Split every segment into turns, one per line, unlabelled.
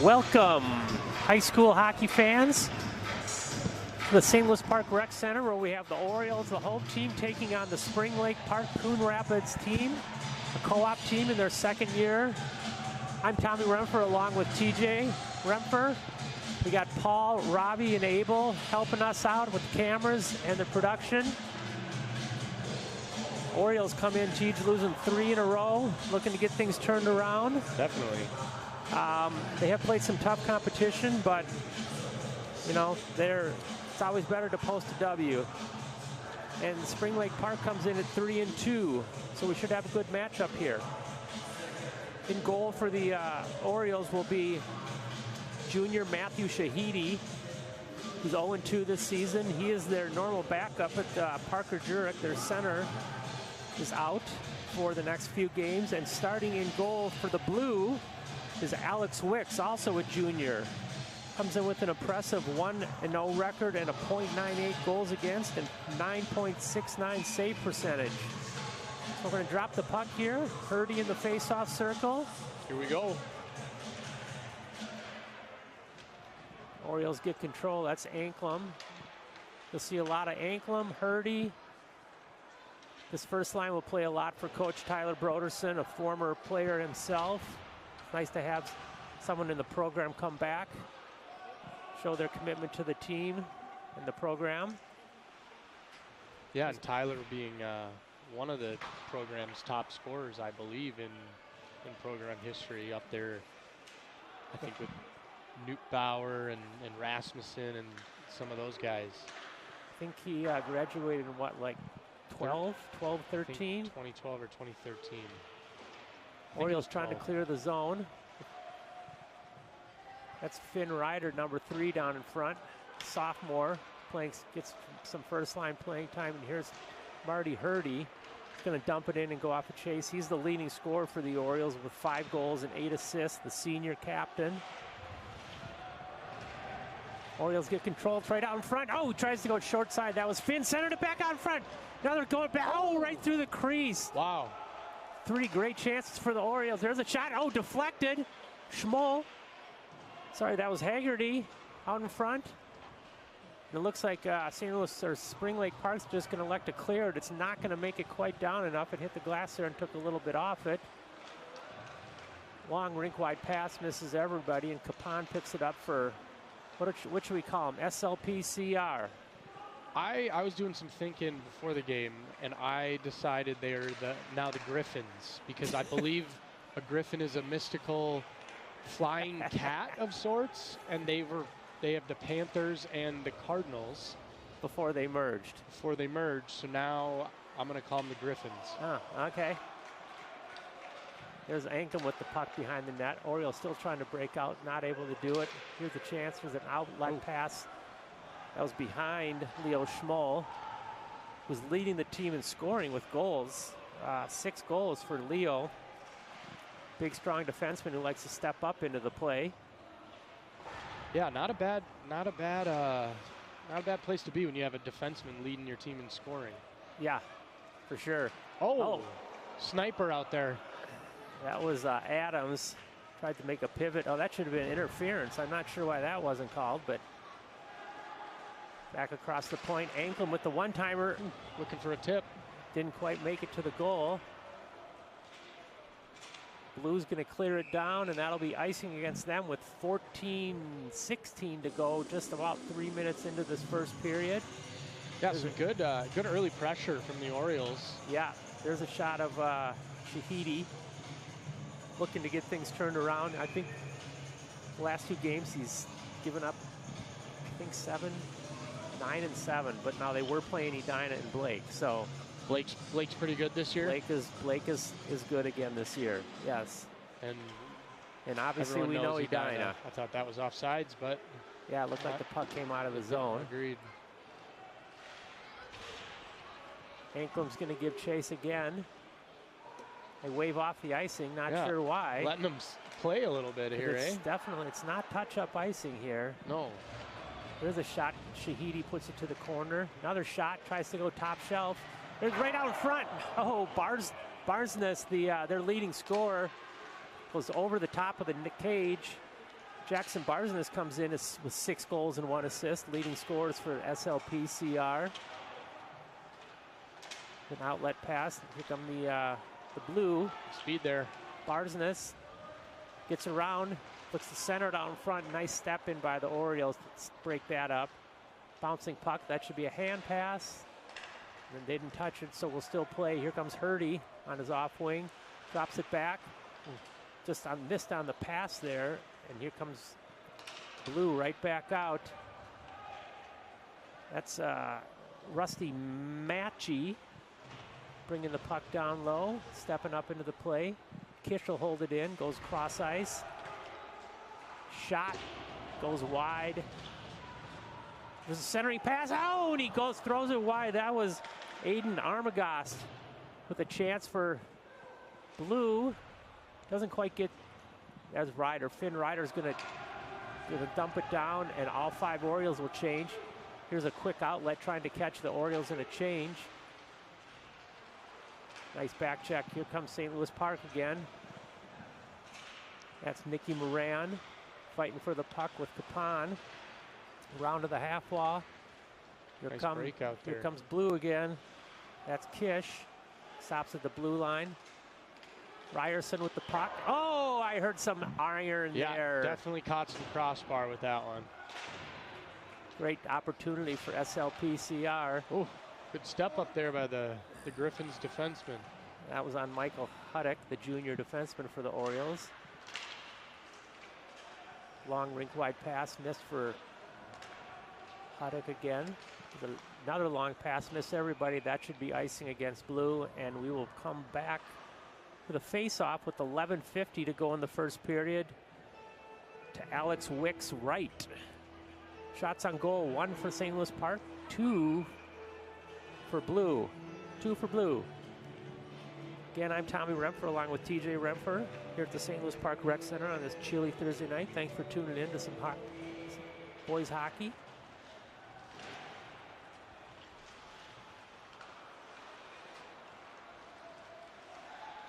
Welcome, high school hockey fans, to the St. Louis Park Rec Center, where we have the Orioles, the home team, taking on the Spring Lake Park Coon Rapids team, a co-op team in their second year. I'm Tommy Rempher along with TJ Rempher. We got Paul, Robbie, and Abel helping us out with the cameras and the production. Orioles come in, Tej losing 3 in a row, looking to get things turned around.
Definitely.
They have played some tough competition, but you know, it's always better to post a W. And Spring Lake Park comes in at 3-2, so we should have a good matchup here. In goal for the Orioles will be junior Matthew Shahidi, who's 0-2 this season. He is their normal backup, but Parker Jurek, their center, is out for the next few games. And starting in goal for the Blue is Alex Wicks, also a junior. Comes in with an impressive 1-0 record and a .98 goals against and 9.69 save percentage. So we're going to drop the puck here. Hurdy in the face-off circle.
Here we go.
Orioles get control. That's Anklam. You'll see a lot of Anklam, Hurdy. This first line will play a lot for Coach Tyler Broderson, a former player himself. Nice to have someone in the program come back, show their commitment to the team and the program.
Yeah, and Tyler being one of the program's top scorers, I believe, in program history, up there, I think, with Newt Bauer and Rasmussen and some of those guys.
I think he graduated in what, like 12, 13?
2012 or 2013.
Orioles trying to clear the zone. That's Finn Ryder, number 3 down in front. Sophomore, gets some first line playing time. And here's Marty Hurdy. He's going to dump it in and go off a chase. He's the leading scorer for the Orioles with 5 goals and 8 assists, the senior captain. Orioles get control right out in front. Oh, he tries to go short side. That was Finn, centered it back out in front. Now they're going back. Oh, right through the crease.
Wow.
3 great chances for the Orioles. There's a shot. Oh, deflected. Schmoll. Sorry, that was Haggerty out in front. And it looks like St. Louis or Spring Lake Park's just going to elect to clear it. It's not going to make it quite down enough. It hit the glass there and took a little bit off it. Long rink-wide pass misses everybody, and Capon picks it up for, what should we call him? SLPCR.
I was doing some thinking before the game, and I decided they're now the Griffins, because I believe a Griffin is a mystical flying cat of sorts, and they have the Panthers and the Cardinals
before they merged.
So now I'm going to call them the Griffins.
Oh, okay. There's Anklam with the puck behind the net. Orioles still trying to break out, not able to do it. Here's a chance. There's an outlet pass. That was behind Leo Schmoll, who's leading the team in scoring with goals. 6 goals for Leo. Big, strong defenseman who likes to step up into the play.
Yeah, not a bad place to be when you have a defenseman leading your team in scoring.
Yeah, for sure.
Oh. Sniper out there.
That was Adams. Tried to make a pivot. Oh, that should have been interference. I'm not sure why that wasn't called, but back across the point. Anklam with the one-timer.
Looking for a tip.
Didn't quite make it to the goal. Blue's going to clear it down, and that'll be icing against them with 14-16 to go, just about 3 minutes into this first period.
Yeah, some good early pressure from the Orioles.
Yeah, there's a shot of Shahidi looking to get things turned around. I think the last 2 games he's given up, I think 9 and 7, but now they were playing Edina and Blake, so
Blake's pretty good this year.
Blake is good again this year. Yes. And obviously we know Edina.
I thought that was offsides, but
yeah, it looked like the puck came out of the zone.
Agreed.
Anklam's going to give chase again. They wave off the icing, not sure why.
Letting them play a little bit here,
It's not touch-up icing here.
No.
There's a shot. Shahidi puts it to the corner. Another shot, tries to go top shelf. There's right out in front. Oh, Barnesness, their leading scorer, goes over the top of the cage. Jackson Barsness comes in with 6 goals and 1 assist, leading scorers for SLPCR. An outlet pass. Here come the blue.
Speed there.
Barsness gets around, puts the center down front. Nice step in by the Orioles to break that up. Bouncing puck. That should be a hand pass. And they didn't touch it, so we'll still play. Here comes Hurdy on his off wing. Drops it back. Just missed on the pass there. And here comes Blue right back out. That's Rusty Matchy bringing the puck down low, stepping up into the play. Kish will hold it in, goes cross ice. Shot goes wide. There's a centering pass. Oh, and he throws it wide. That was Aiden Armagast with a chance for Blue. Doesn't quite get. There's Ryder. Finn Ryder's gonna dump it down, and all 5 Orioles will change. Here's a quick outlet trying to catch the Orioles in a change. Nice back check. Here comes St. Louis Park again. That's Nicky Moran fighting for the puck with Capon. Round to the half wall.
Nice breakout there.
Here comes Blue again. That's Kish. Stops at the blue line. Ryerson with the puck. Oh, I heard some iron there.
Yeah, definitely caught some crossbar with that one.
Great opportunity for SLPCR.
Oh, good step up there by the Griffins defenseman.
That was on Michael Huddick, the junior defenseman for the Orioles. Long rink-wide pass missed for Huddick again. Another long pass missed everybody. That should be icing against Blue, and we will come back with a face-off with 11:50 to go in the first period to Alex Wicks right. Shots on goal, 1 for St. Louis Park, 2 for Blue. 2 for Blue. Again, I'm Tommy Rempfer along with TJ Rempfer here at the St. Louis Park Rec Center on this chilly Thursday night. Thanks for tuning in to some boys hockey.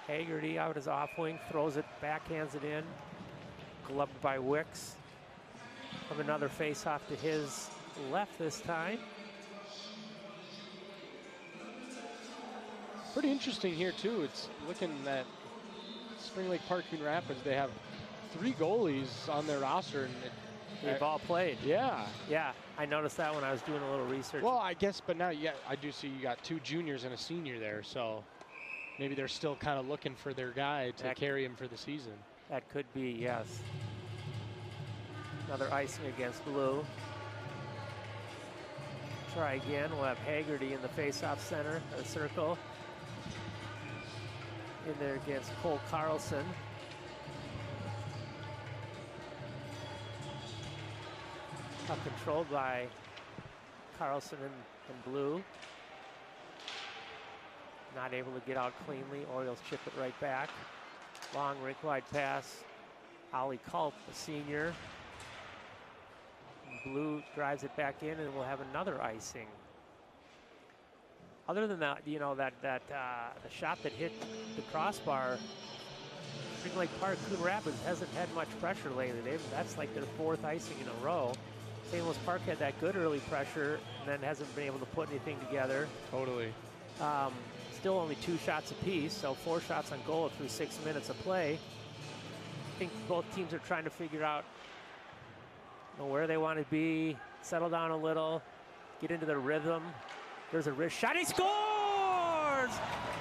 Haggerty out his off wing, throws it, backhands it in. Gloved by Wicks. Have another face-off to his left this time.
Pretty interesting here too. It's looking at Spring Lake Park, Coon Rapids. They have 3 goalies on their roster, and
they've all played.
Yeah,
yeah. I noticed that when I was doing a little research.
Well, I guess, but now I do see you got 2 juniors and a senior there, so maybe they're still kind of looking for their guy to carry him for the season.
That could be, yes. Another icing against Blue. Try again. We'll have Haggerty in the face-off center, or circle. In there against Cole Carlson. Puck controlled by Carlson and Blue. Not able to get out cleanly. Orioles chip it right back. Long rink-wide pass. Ollie Culp, the senior. Blue drives it back in, and we'll have another icing. Other than that, you know, the shot that hit the crossbar, Spring Lake Park, Coon Rapids hasn't had much pressure lately. That's like their 4th icing in a row. St. Louis Park had that good early pressure and then hasn't been able to put anything together.
Totally.
Still only 2 shots apiece, so 4 shots on goal through 6 minutes of play. I think both teams are trying to figure out where they want to be, settle down a little, get into their rhythm. There's a wrist shot. He scores!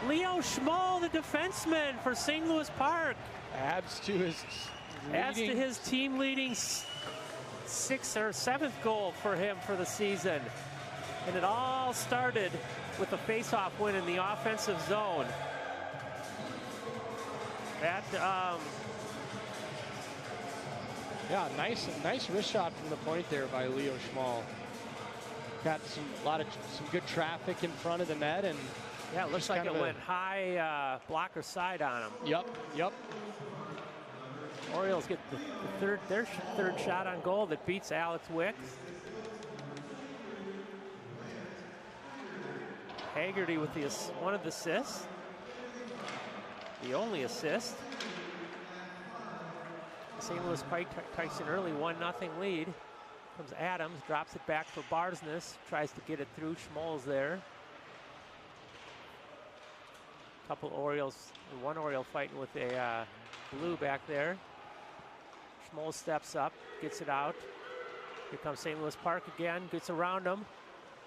Leo Schmoll, the defenseman for St. Louis Park.
Adds to his
team leading 6th or 7th goal for him for the season. And it all started with a face-off win in the offensive zone. That
yeah, nice wrist shot from the point there by Leo Schmoll. Got some good traffic in front of the net, and
yeah, it looks like it went high blocker side on him.
Yep.
Orioles get their third shot on goal that beats Alex Wicks. Haggerty with one of the assists, the only assist. St. Louis Pike takes an early 1-0 lead. Comes Adams, drops it back for Barsness, tries to get it through. Schmoll's there. Couple Orioles, one Oriole fighting with a blue back there. Schmoll steps up, gets it out. Here comes St. Louis Park again, gets around him.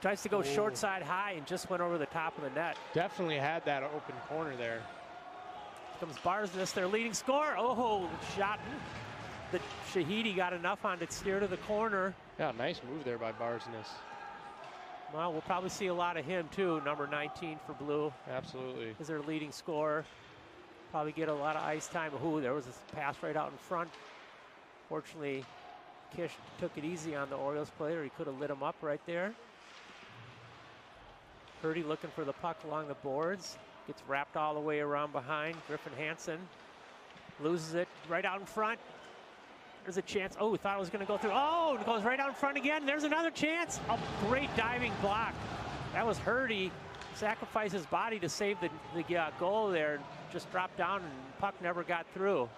Tries to go short side high and just went over the top of the net.
Definitely had that open corner there.
Here comes Barsness, their leading scorer. Oh, shot. The Shahidi got enough on it, steer to the corner.
Yeah, nice move there by Barsness.
Well, we'll probably see a lot of him too, number 19 for Blue.
Absolutely.
Is their leading scorer. Probably get a lot of ice time. Ooh, there was a pass right out in front. Fortunately, Kish took it easy on the Orioles player. He could have lit him up right there. Purdy looking for the puck along the boards. Gets wrapped all the way around behind. Griffin Hansen loses it right out in front. There's a chance. Oh, we thought it was going to go through. Oh, it goes right out in front again. There's another chance. A great diving block. That was Hurdy. Sacrificed his body to save the goal there. Just dropped down and puck never got through.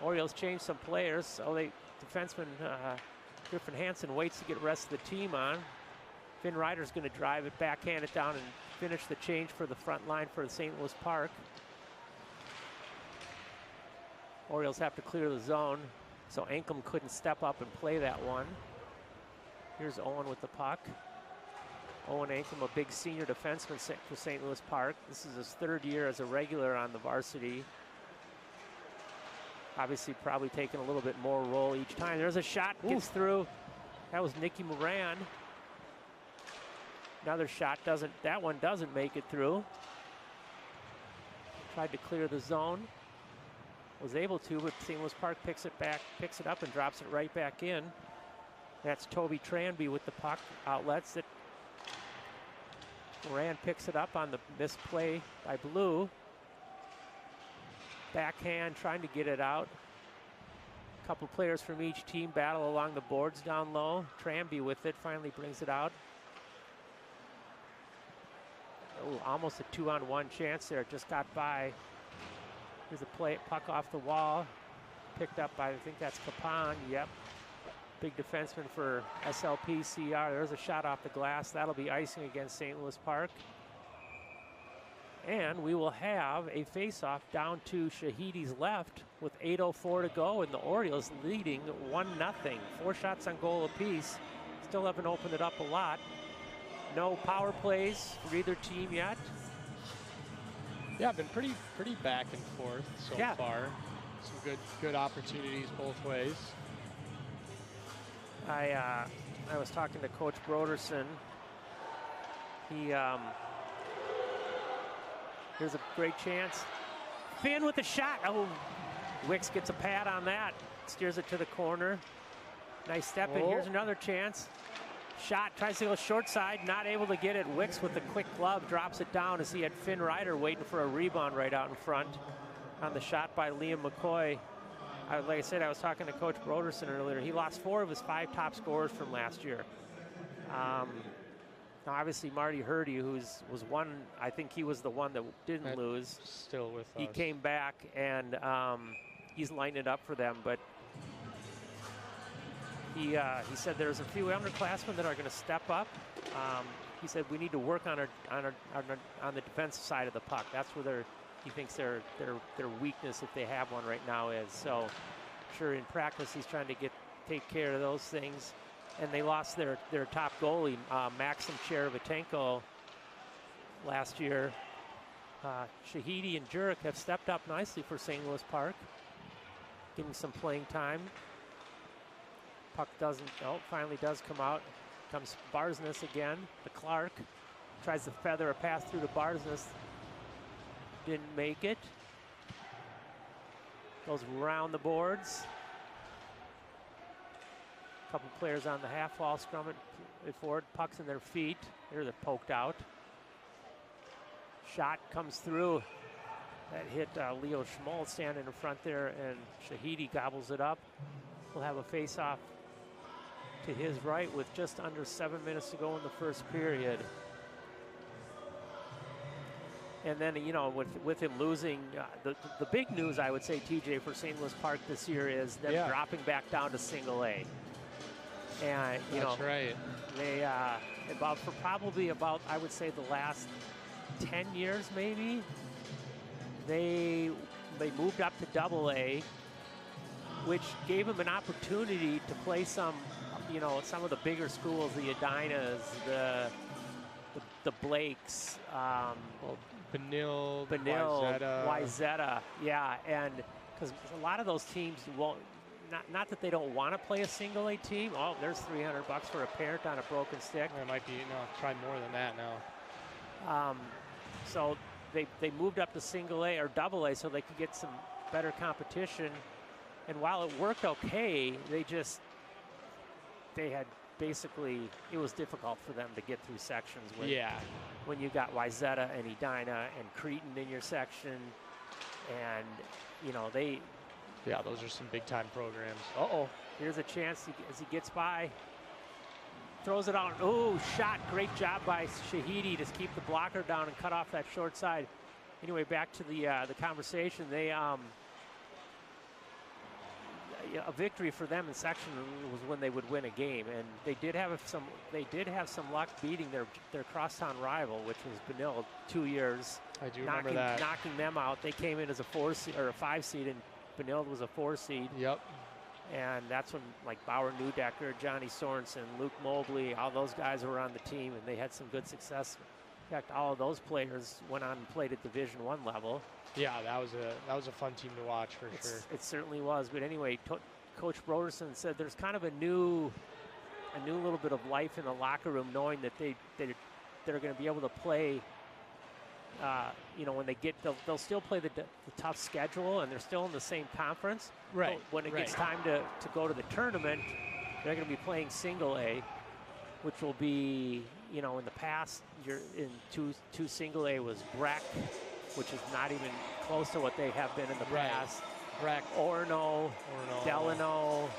Orioles changed some players. So defenseman Griffin Hansen waits to get the rest of the team on. Finn Ryder's going to drive it, backhand it down, and finish the change for the front line for St. Louis Park. Orioles have to clear the zone, so Anklam couldn't step up and play that one. Here's Owen with the puck. Owen Anklam, a big senior defenseman for St. Louis Park. This is his third year as a regular on the varsity. Obviously, probably taking a little bit more role each time. There's a shot, gets through. That was Nicky Moran. Another shot that one doesn't make it through. Tried to clear the zone. Was able to, but St. Louis Park picks it up and drops it right back in. That's Toby Tranby with the puck. Outlets it. Moran picks it up on the misplay by Blue. Backhand trying to get it out. A couple players from each team battle along the boards down low. Tranby with it, finally brings it out. Oh, almost a 2-on-1 chance there, just got by. Here's a puck off the wall. Picked up by, I think that's Capon, yep. Big defenseman for SLPCR. There's a shot off the glass. That'll be icing against St. Louis Park. And we will have a face-off down to Shahidi's left with 8:04 to go, and the Orioles leading 1-0. 4 shots on goal apiece. Still haven't opened it up a lot. No power plays for either team yet.
Yeah, been pretty back and forth so far. Some good opportunities both ways.
I was talking to Coach Broderson. Here's a great chance. Finn with the shot. Oh, Wicks gets a pad on that. Steers it to the corner. Nice step in. Here's another chance. Shot, tries to go short side, not able to get it. Wicks with the quick glove drops it down as he had Finn Ryder waiting for a rebound right out in front on the shot by Liam McCoy. Like I said, I was talking to Coach Broderson earlier. He lost 4 of his 5 top scorers from last year. Now, obviously, Marty Hurdy, was one, I think he was the one that didn't lose.
Still with us.
He came back, and he's lining it up for them, but he said there's a few underclassmen that are going to step up. He said we need to work on the defensive side of the puck. That's where he thinks their weakness, if they have one right now, is. So, sure, in practice he's trying to take care of those things. And they lost their top goalie, Maxim Cherevatenko, last year. Shahidi and Jurek have stepped up nicely for St. Louis Park, getting some playing time. Puck finally does come out. Comes Barsness again. The Clark tries to feather a pass through to Barsness. Didn't make it. Goes around the boards. Couple players on the half wall scrumming forward. Pucks in their feet. They're poked out. Shot comes through. That hit Leo Schmoll standing in front there, and Shahidi gobbles it up. We'll have a face-off to his right with just under 7 minutes to go in the first period. And then, you know, with him losing, the big news, I would say, TJ, for St. Louis Park this year is them dropping back down to single A. And, you
That's
know,
right.
they, probably about, I would say, the last 10 years maybe, they moved up to double A, which gave them an opportunity to play some, you know, some of the bigger schools, the Edinas, the Blakes,
Benil,
Wayzata, yeah, and because a lot of those teams won't, not that they don't want to play a single A team. Oh, there's $300 for a parent on a broken stick.
It might be, no, try more than that now.
So they moved up to single A or double A so they could get some better competition. And while it worked okay, they had basically, it was difficult for them to get through sections when you got Wayzata and Edina and Cretin in your section. And, you know,
yeah, those are some big-time programs.
Uh-oh, here's a chance as he gets by. Throws it out. Oh, shot. Great job by Shahidi to keep the blocker down and cut off that short side. Anyway, back to the conversation. They a victory for them in section was when they would win a game, and they did have some luck beating their crosstown rival, which was Benil, 2 years.
I do remember that.
Knocking them out. They came in as a 4 seed or a 5 seed, and Benil was a 4 seed.
Yep.
And that's when, like, Bauer Newdecker, Johnny Sorensen, Luke Mobley, all those guys were on the team, and they had some good success. In fact, all of those players went on and played at Division I level.
Yeah, that was a fun team to watch for sure.
It certainly was. But anyway, Coach Broderson said there's kind of a new little bit of life in the locker room, knowing that they're going to be able to play. You know, when they'll still play the tough schedule, and they're still in the same conference.
Right.
But when it gets time to go to the tournament, they're going to be playing single A, which will be, you know, in the past, you're in two single A was Breck, which is not even close to what they have been in the past.
Breck,
Orono, Delano,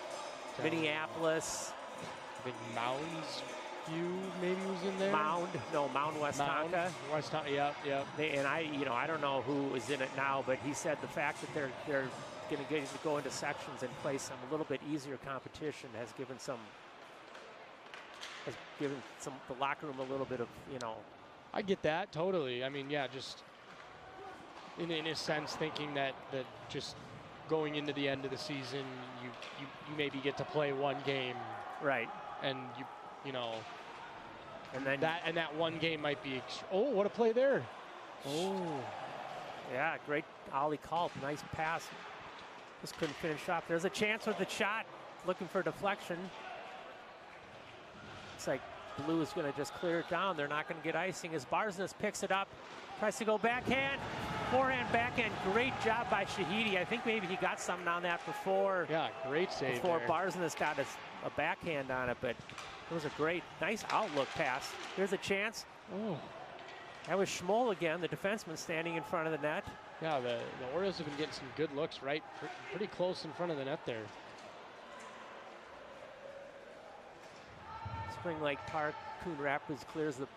Minneapolis.
I think Mounds View maybe was in there.
Mound West Tonka.
West Tonka, yep.
And I don't know who is in it now, but he said the fact that they're going to go into sections and play some a little bit easier competition has given the locker room a little bit of, you know.
I get that totally. I mean, yeah, just in a sense, thinking that just going into the end of the season, you maybe get to play one game,
right?
And you know,
and then
that one game might be. Oh, what a play there!
Oh, yeah, great Ollie Culp, nice pass. Just couldn't finish off. There's a chance with the shot, looking for deflection. It's like Blue is going to just clear it down. They're not going to get icing as Barsness picks it up, tries to go backhand, forehand, backhand. Great job by Shahidi. I think maybe he got something on that before.
Yeah, great save
before
there.
Barsness got a backhand on it, but it was a great, nice outlook pass. Here's a chance.
Oh,
that was Schmoll again, the defenseman standing in front of the net.
Yeah, the Orioles have been getting some good looks right, pretty close in front of the net there.
Spring Lake Park, Coon Rapids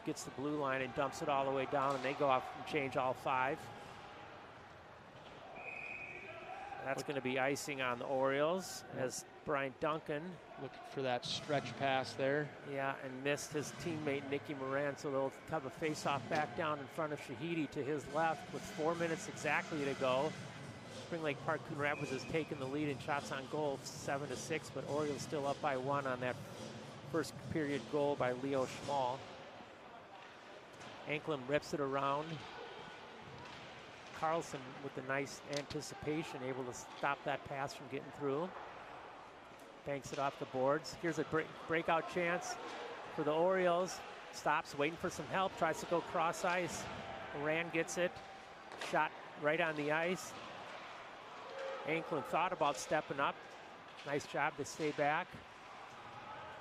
gets the blue line and dumps it all the way down, and they go off and change all 5. That's going to be icing on the Orioles as Brian Duncan.
Looking for that stretch pass there.
Yeah, and missed his teammate Nicky Moran, so they'll have a face-off back down in front of Shahidi to his left with 4 minutes exactly to go. Spring Lake Park, Coon Rapids has taken the lead in shots on goal, 7-6, but Orioles still up by 1 on that first period goal by Leo Schmall. Anklem rips it around. Carlson with the nice anticipation, able to stop that pass from getting through. Banks it off the boards. Here's a breakout chance for the Orioles. Stops, waiting for some help, tries to go cross ice. Moran gets it. Shot right on the ice. Anklem thought about stepping up. Nice job to stay back.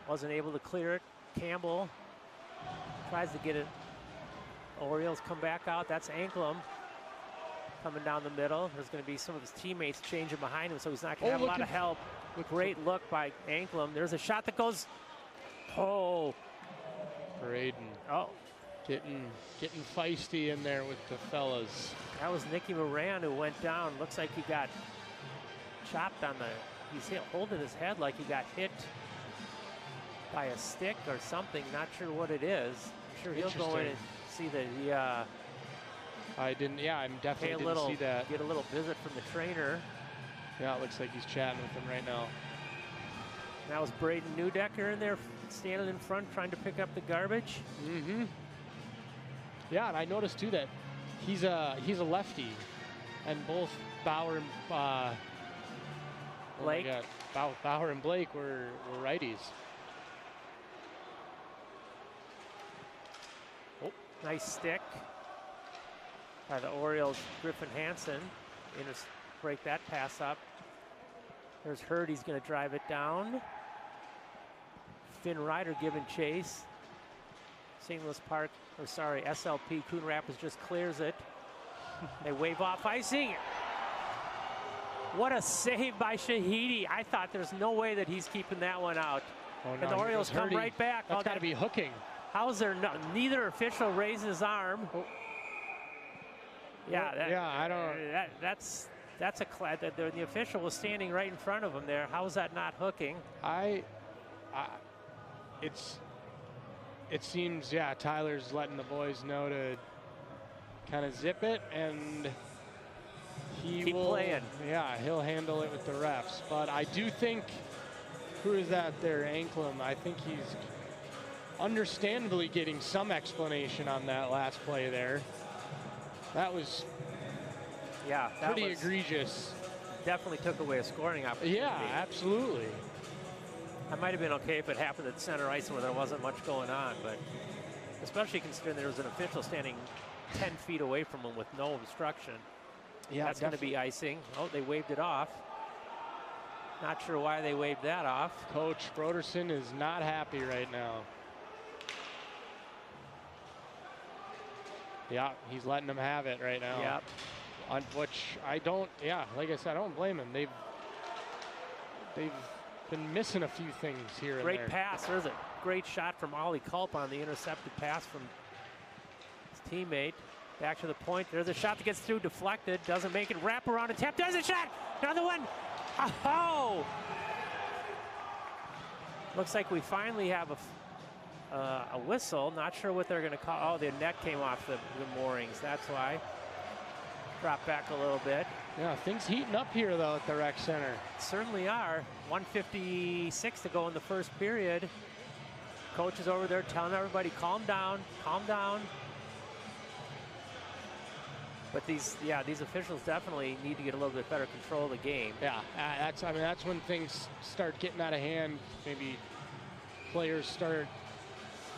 Wasn't able to clear it. Campbell tries to get it. Orioles come back out. That's Anklem coming down the middle. There's going to be some of his teammates changing behind him, so he's not going to have a lot of help. Great look by Anklem. There's a shot that goes, oh.
For Aiden.
Oh,
Getting feisty in there with the fellas.
That was Nicky Moran who went down. Looks like he got chopped on the, he's holding his head like he got hit by a stick or something. Not sure what it is. I'm sure he'll go in and see the,
I didn't, yeah, I'm definitely didn't see that.
Get a little visit from the trainer.
Yeah, it looks like he's chatting with him right now.
That was Braden Newdecker in there standing in front trying to pick up the garbage.
Mm-hmm. Yeah, and I noticed too that he's a lefty, and both Bauer and
Blake.
Oh my God. Bauer and Blake were righties.
Oh, nice stick by the Orioles' Griffin Hansen. Break that pass up. There's Hurd, he's going to drive it down. Finn Ryder giving chase. St. Louis Park, or sorry, SLP, Coon Rapids just clears it. They wave off icing. What a save by Shahidi. I thought there's no way that he's keeping that one out.
Oh, no,
and the Orioles come right back.
That's got to be hooking.
How's there neither official raised his arm? Oh. Yeah,
I don't.
That's a the official was standing right in front of him there. How is that not hooking?
It seems, yeah, Tyler's letting the boys know to kind of zip it, and he
keep
will,
playing.
Yeah, he'll handle it with the refs. But I do think, who is that there, Anklem? I think he's understandably getting some explanation on that last play there. That was pretty egregious.
Definitely took away a scoring opportunity.
Yeah, absolutely.
That might have been okay if it happened at center ice where there wasn't much going on, but especially considering there was an official standing 10 feet away from him with no obstruction.
Yeah,
that's going to be icing. Oh, they waved it off. Not sure why they waved that off.
Coach Broderson is not happy right now. Yeah, he's letting them have it right now.
Yep.
On which I don't, like I said, I don't blame him. They've been missing a few things here and there.
Great pass. There's a great shot from Ollie Culp on the intercepted pass from his teammate. Back to the point. There's a shot that gets through, deflected. Doesn't make it. Wrap around attempt. There's a shot. Another one. Oh! Looks like we finally have a whistle. Not sure what they're going to call. Oh, the net came off the moorings. That's why. Drop back a little bit.
Yeah, things heating up here, though, at the rec center.
Certainly are. 1:56 to go in the first period. Coach is over there telling everybody, calm down, calm down. But these officials definitely need to get a little bit better control of the game.
Yeah, that's when things start getting out of hand. Maybe players start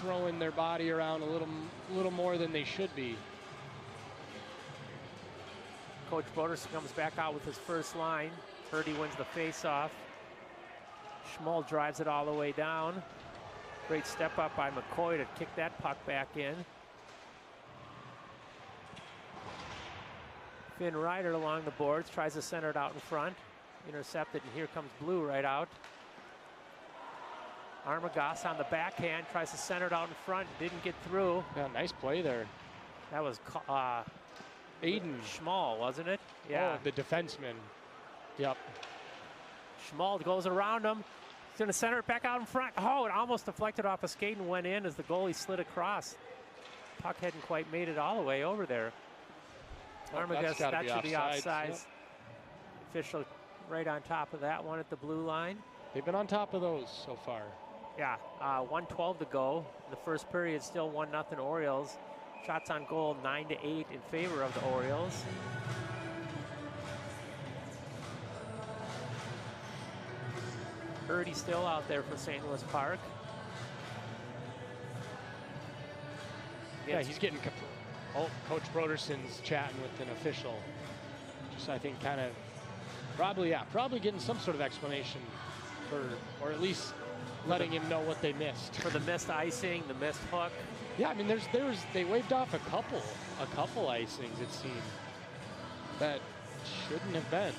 throwing their body around a little more than they should be.
Coach Broderson comes back out with his first line. Purdy wins the face-off. Schmoll drives it all the way down. Great step up by McCoy to kick that puck back in. Finn Ryder along the boards, tries to center it out in front. Intercepted, and here comes Blue right out. Armagas on the backhand, tries to center it out in front, didn't get through.
Yeah, nice play there.
That was
Aiden
Schmoll, wasn't it? Yeah.
Oh, the defenseman. Yep.
Schmoll goes around him. He's going to center it back out in front. Oh, it almost deflected off a skate and went in as the goalie slid across. Puck hadn't quite made it all the way over there. Armagas, that should be offside. Yep. Official right on top of that one at the blue line.
They've been on top of those so far.
Yeah, 1:12 to go. The first period still 1-0 Orioles. Shots on goal 9-8 in favor of the Orioles. Purdy still out there for St. Louis Park.
Yeah, he's getting. Oh, Coach Broderson's chatting with an official. Just, I think, kind of probably getting some sort of explanation for, or at least letting him know what they missed.
For the missed icing, the missed hook.
Yeah, I mean, they waved off a couple icings, it seemed, that shouldn't have been.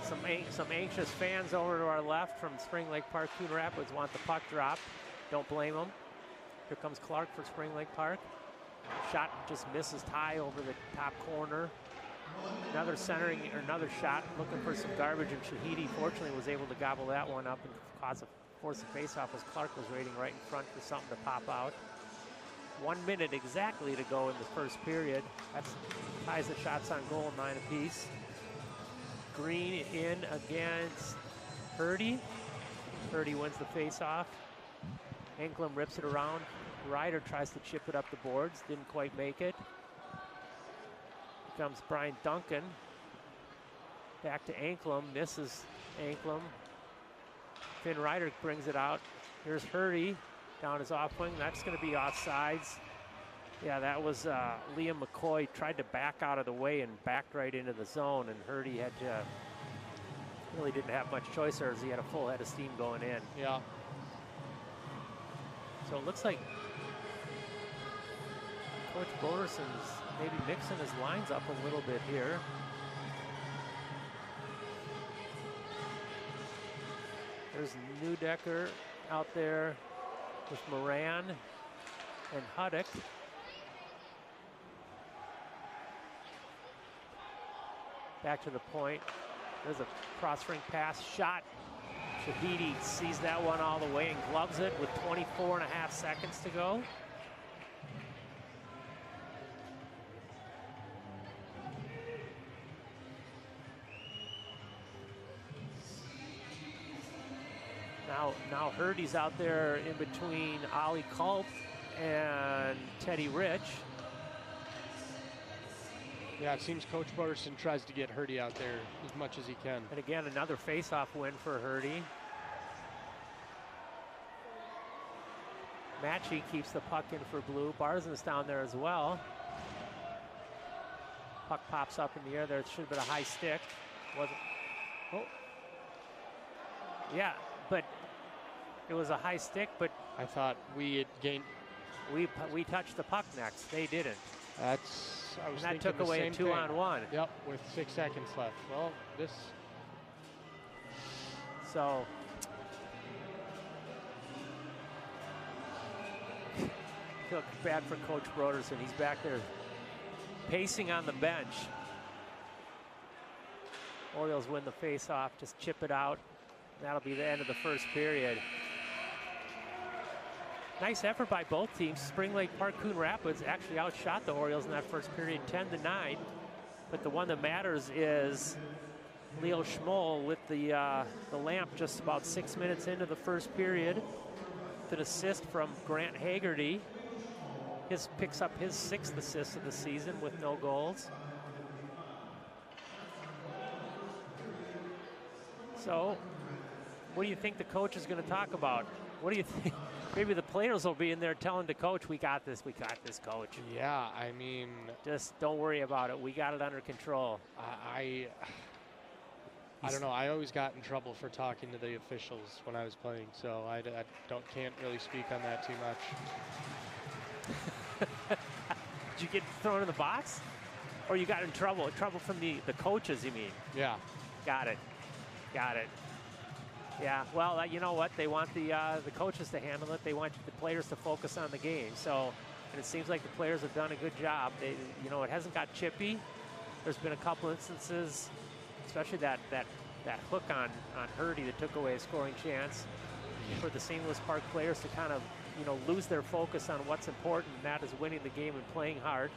Some anxious fans over to our left from Spring Lake Park, Coon Rapids want the puck dropped. Don't blame them. Here comes Clark for Spring Lake Park. Shot just misses high over the top corner. Another centering, or another shot looking for some garbage, and Shahidi fortunately was able to gobble that one up and force a face-off as Clark was waiting right in front for something to pop out. 1 minute exactly to go in the first period. That ties the shots on goal, 9 apiece. Green in against Purdy. Purdy wins the face-off. Enklum rips it around. Ryder tries to chip it up the boards, didn't quite make it. Here comes Brian Duncan. Back to Enklum, misses Enklum. Finn Ryder brings it out. Here's Hurdy down his off wing. That's going to be offsides. Yeah, that was Liam McCoy tried to back out of the way and backed right into the zone, and Hurdy had to, really didn't have much choice there as he had a full head of steam going in.
Yeah.
So it looks like Coach Boderson's maybe mixing his lines up a little bit here. There's Neudecker out there with Moran and Huddick. Back to the point. There's a cross-ring pass shot. Shahidi sees that one all the way and gloves it with 24.5 seconds to go. Now Hurdy's out there in between Ollie Culp and Teddy Rich.
Yeah, it seems Coach Boderson tries to get Hurdy out there as much as he can.
And again, another face-off win for Hurdy. Matchy keeps the puck in for Blue. Barzan's down there as well. Puck pops up in the air there. It should have been a high stick. Wasn't. Oh. Yeah, but it was a high stick, but
I thought we had gained.
We touched the puck next. They didn't.
That's. I was
and that
thinking
took
the
away a
same
2-on-1.
thing. Yep, with 6 seconds left. Well, this.
So. I feel bad for Coach Broderson. He's back there pacing on the bench. Orioles win the face-off. Just chip it out. That'll be the end of the first period. Nice effort by both teams. Spring Lake Park Coon Rapids actually outshot the Orioles in that first period 10-9. But the one that matters is Leo Schmoll with the lamp just about 6 minutes into the first period. With an assist from Grant Haggerty. Picks up his 6th assist of the season with no goals. So, what do you think the coach is going to talk about? What do you think? Maybe the players will be in there telling the coach, we got this, coach.
Yeah, I mean.
Just don't worry about it. We got it under control.
I don't know. I always got in trouble for talking to the officials when I was playing, so I can't really speak on that too much.
Did you get thrown in the box? Or you got in trouble? Trouble from the coaches, you mean?
Yeah.
Got it. Yeah, well, you know what? They want the coaches to handle it. They want the players to focus on the game. So, and it seems like the players have done a good job. It hasn't got chippy. There's been a couple instances, especially that hook on Hurdy that took away a scoring chance for the St. Louis Park players to kind of, lose their focus on what's important, and that is winning the game and playing hard.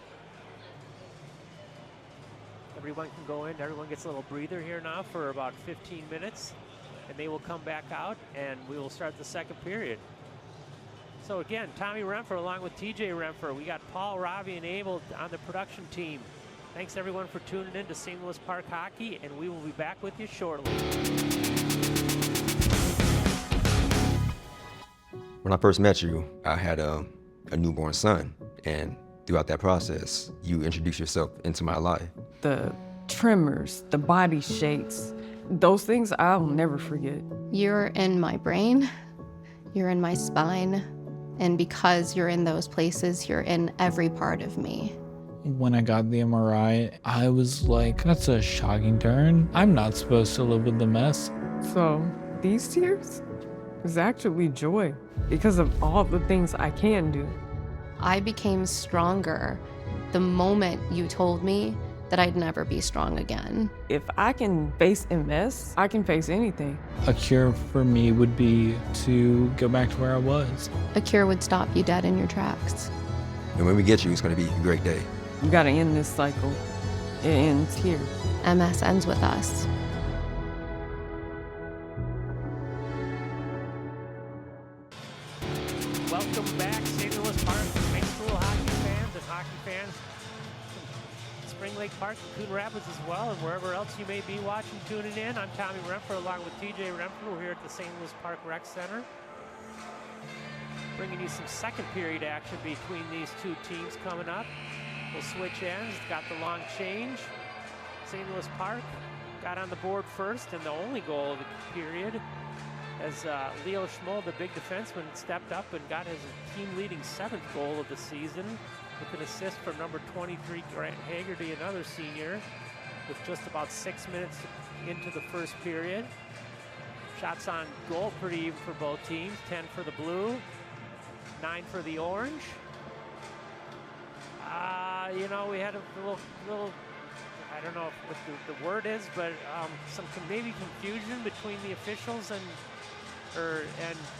Everyone can go in. Everyone gets a little breather here now for about 15 minutes. And they will come back out, and we will start the second period. So again, Tommy Renfer along with TJ Renfer. We got Paul, Ravi, and Abel on the production team. Thanks everyone for tuning in to St. Louis Park Hockey, and we will be back with you shortly.
When I first met you, I had a newborn son, and throughout that process, you introduced yourself into my life.
The tremors, the body shakes, those things I'll never forget.
You're in my brain, you're in my spine, and because you're in those places, you're in every part of me.
When I got the MRI, I was like, that's a shocking turn. I'm not supposed to live with the mess.
So these tears is actually joy because of all the things I can do.
I became stronger the moment you told me that I'd never be strong again.
If I can face MS, I can face anything.
A cure for me would be to go back to where I was.
A cure would stop you dead in your tracks.
And when we get you, it's going to be a great day.
We gotta end this cycle. It ends here.
MS ends with us.
Welcome back, St. Louis Park, high school hockey fans and hockey fans from Spring Lake Park and Coon Rapids as well, and wherever else you may be watching, tuning in. I'm Tommy Renfro along with TJ Renfro. We're here at the St. Louis Park Rec Center, bringing you some second period action between these two teams coming up. We'll switch ends, got the long change. St. Louis Park got on the board first and the only goal of the period as Leo Schmoll, the big defenseman, stepped up and got his team-leading 7th goal of the season with an assist from number 23, Grant Haggerty, another senior, with just about 6 minutes into the first period. Shots on goal pretty even for both teams, 10 for the blue, 9 for the orange. You know, we had a little I don't know what the word is, but some maybe confusion between the officials and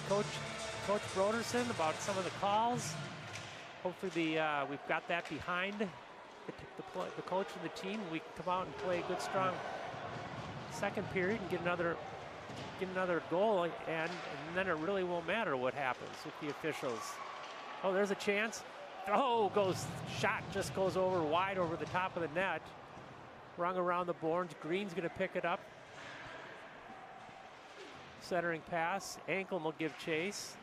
Coach Broderson about some of the calls. Hopefully we've got that behind the coach and the team. We can come out and play a good, strong second period and get another goal, and then it really won't matter what happens with the officials. Oh, there's a chance. Oh, shot just goes over wide over the top of the net. Rung around the boards. Green's going to pick it up. Centering pass. Anklin will give chase.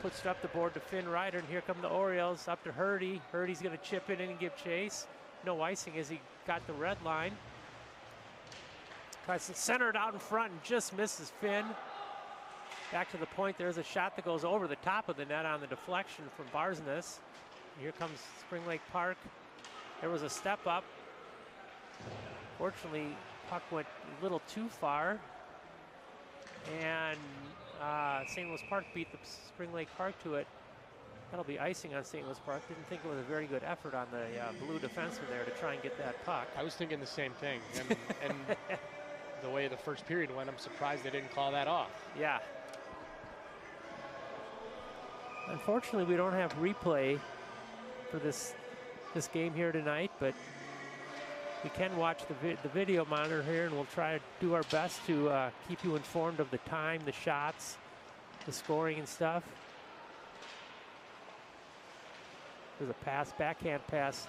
Puts it up the board to Finn Ryder, and here come the Orioles up to Hurdy. Hurdy's going to chip it in and give chase. No icing as he got the red line. Tries to center it out in front and just misses Finn. Back to the point. There's a shot that goes over the top of the net on the deflection from Barsness. Here comes Spring Lake Park. There was a step up. Fortunately, puck went a little too far, and St. Louis Park beat the Spring Lake Park to it. That'll be icing on St. Louis Park. Didn't think it was a very good effort on the blue defenseman there to try and get that puck.
I was thinking the same thing, and the way the first period went, I'm surprised they didn't call that off.
Yeah. Unfortunately, we don't have replay for this game here tonight, but we can watch the video monitor here, and we'll try to do our best to keep you informed of the time, the shots, the scoring and stuff. There's a pass, backhand pass.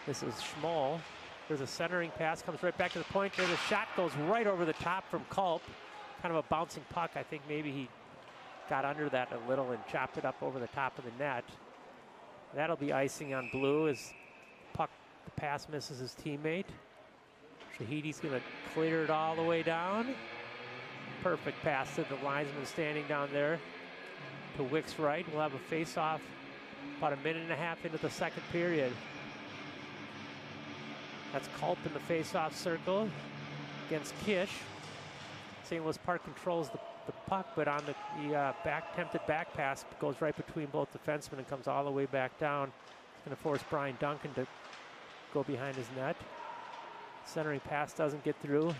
This is Schmoll. There's a centering pass, comes right back to the point. There's a shot, goes right over the top from Culp. Kind of a bouncing puck. I think maybe he got under that a little and chopped it up over the top of the net. That'll be icing on blue as puck, the pass misses his teammate. Shahidi's gonna clear it all the way down. Perfect pass to the linesman standing down there to Wick's right. We'll have a face-off about a minute and a half into the second period. That's Culp in the face-off circle against Kish. St. Louis Park controls the puck, but on the attempted back pass goes right between both defensemen and comes all the way back down. It's going to force Brian Duncan to go behind his net. Centering pass doesn't get through.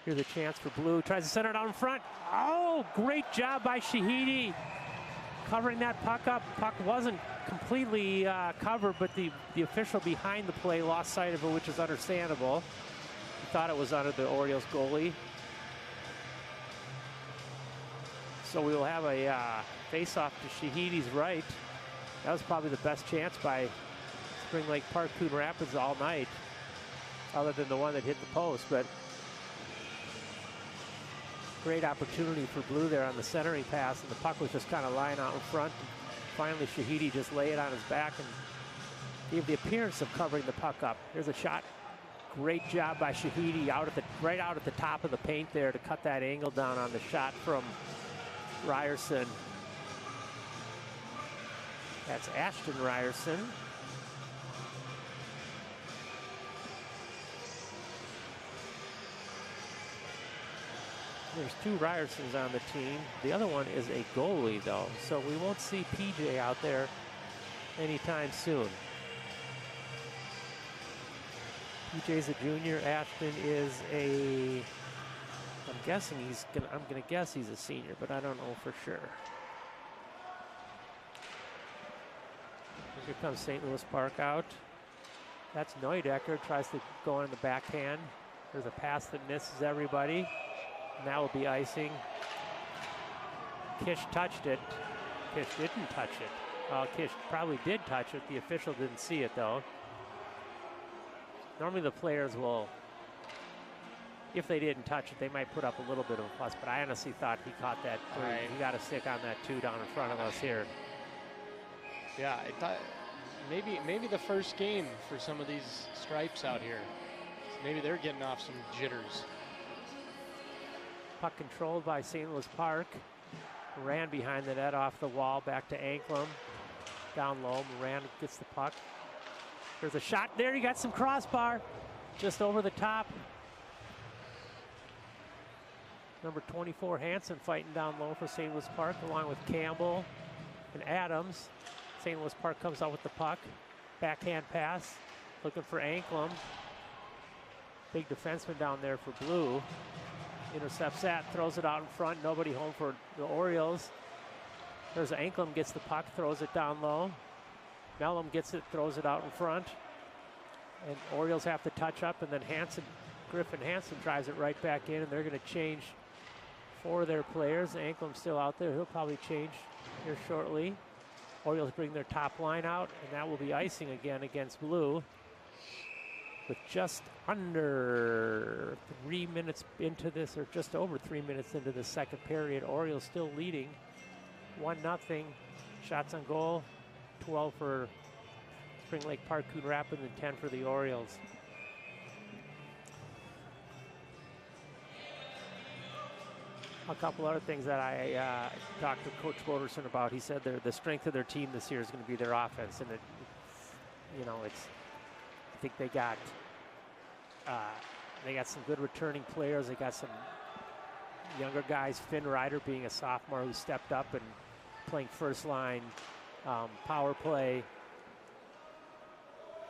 Here's a chance for blue. Tries to center it out in front. Oh, great job by Shahidi covering that puck up. Puck wasn't completely covered, but the official behind the play lost sight of it, which is understandable. He thought it was under the Orioles goalie. So we will have a face-off to Shahidi's right. That was probably the best chance by Spring Lake Park Coon Rapids all night, other than the one that hit the post. But great opportunity for blue there on the centering pass, and the puck was just kind of lying out in front. And finally, Shahidi just laid it on his back and gave the appearance of covering the puck up. Here's a shot. Great job by Shahidi right out at the top of the paint there to cut that angle down on the shot from Ryerson. That's Ashton Ryerson. There's 2 Ryersons on the team. The other one is a goalie, though, so we won't see PJ out there anytime soon. PJ's a junior. Ashton is a, I'm gonna guess he's a senior, but I don't know for sure. Here comes St. Louis Park out. That's Neudecker, tries to go on the backhand. There's a pass that misses everybody. And that will be icing. Kish touched it. Kish didn't touch it. Kish probably did touch it. The official didn't see it, though. Normally the players will, if they didn't touch it, they might put up a little bit of a fuss, but I honestly thought he caught that. Right. He got a stick on that, too, down in front of us here.
Yeah, I thought maybe the first game for some of these stripes out here. Maybe they're getting off some jitters.
Puck controlled by St. Louis Park. Moran behind the net, off the wall, back to Anklam. Down low, Moran gets the puck. There's a shot there, he got some crossbar. Just over the top. Number 24, Hansen, fighting down low for St. Louis Park, along with Campbell and Adams. St. Louis Park comes out with the puck. Backhand pass, looking for Anklam. Big defenseman down there for Blue. Intercepts that, throws it out in front. Nobody home for the Orioles. There's Anklam, gets the puck, throws it down low. Mellum gets it, throws it out in front. And Orioles have to touch up, and then Griffin Hansen drives it right back in, and they're going to change 4 of their players. Anklam's still out there. He'll probably change here shortly. Orioles bring their top line out, and that will be icing again against Blue. With just under 3 minutes into this, or just over 3 minutes into the second period, Orioles still leading 1-0. Shots on goal, 12 for Spring Lake Park, Coon Rapids, and 10 for the Orioles. A couple other things that I talked to Coach Boderson about. He said the strength of their team this year is going to be their offense, and I think they got some good returning players. They got some younger guys. Finn Ryder being a sophomore who stepped up and playing first line power play.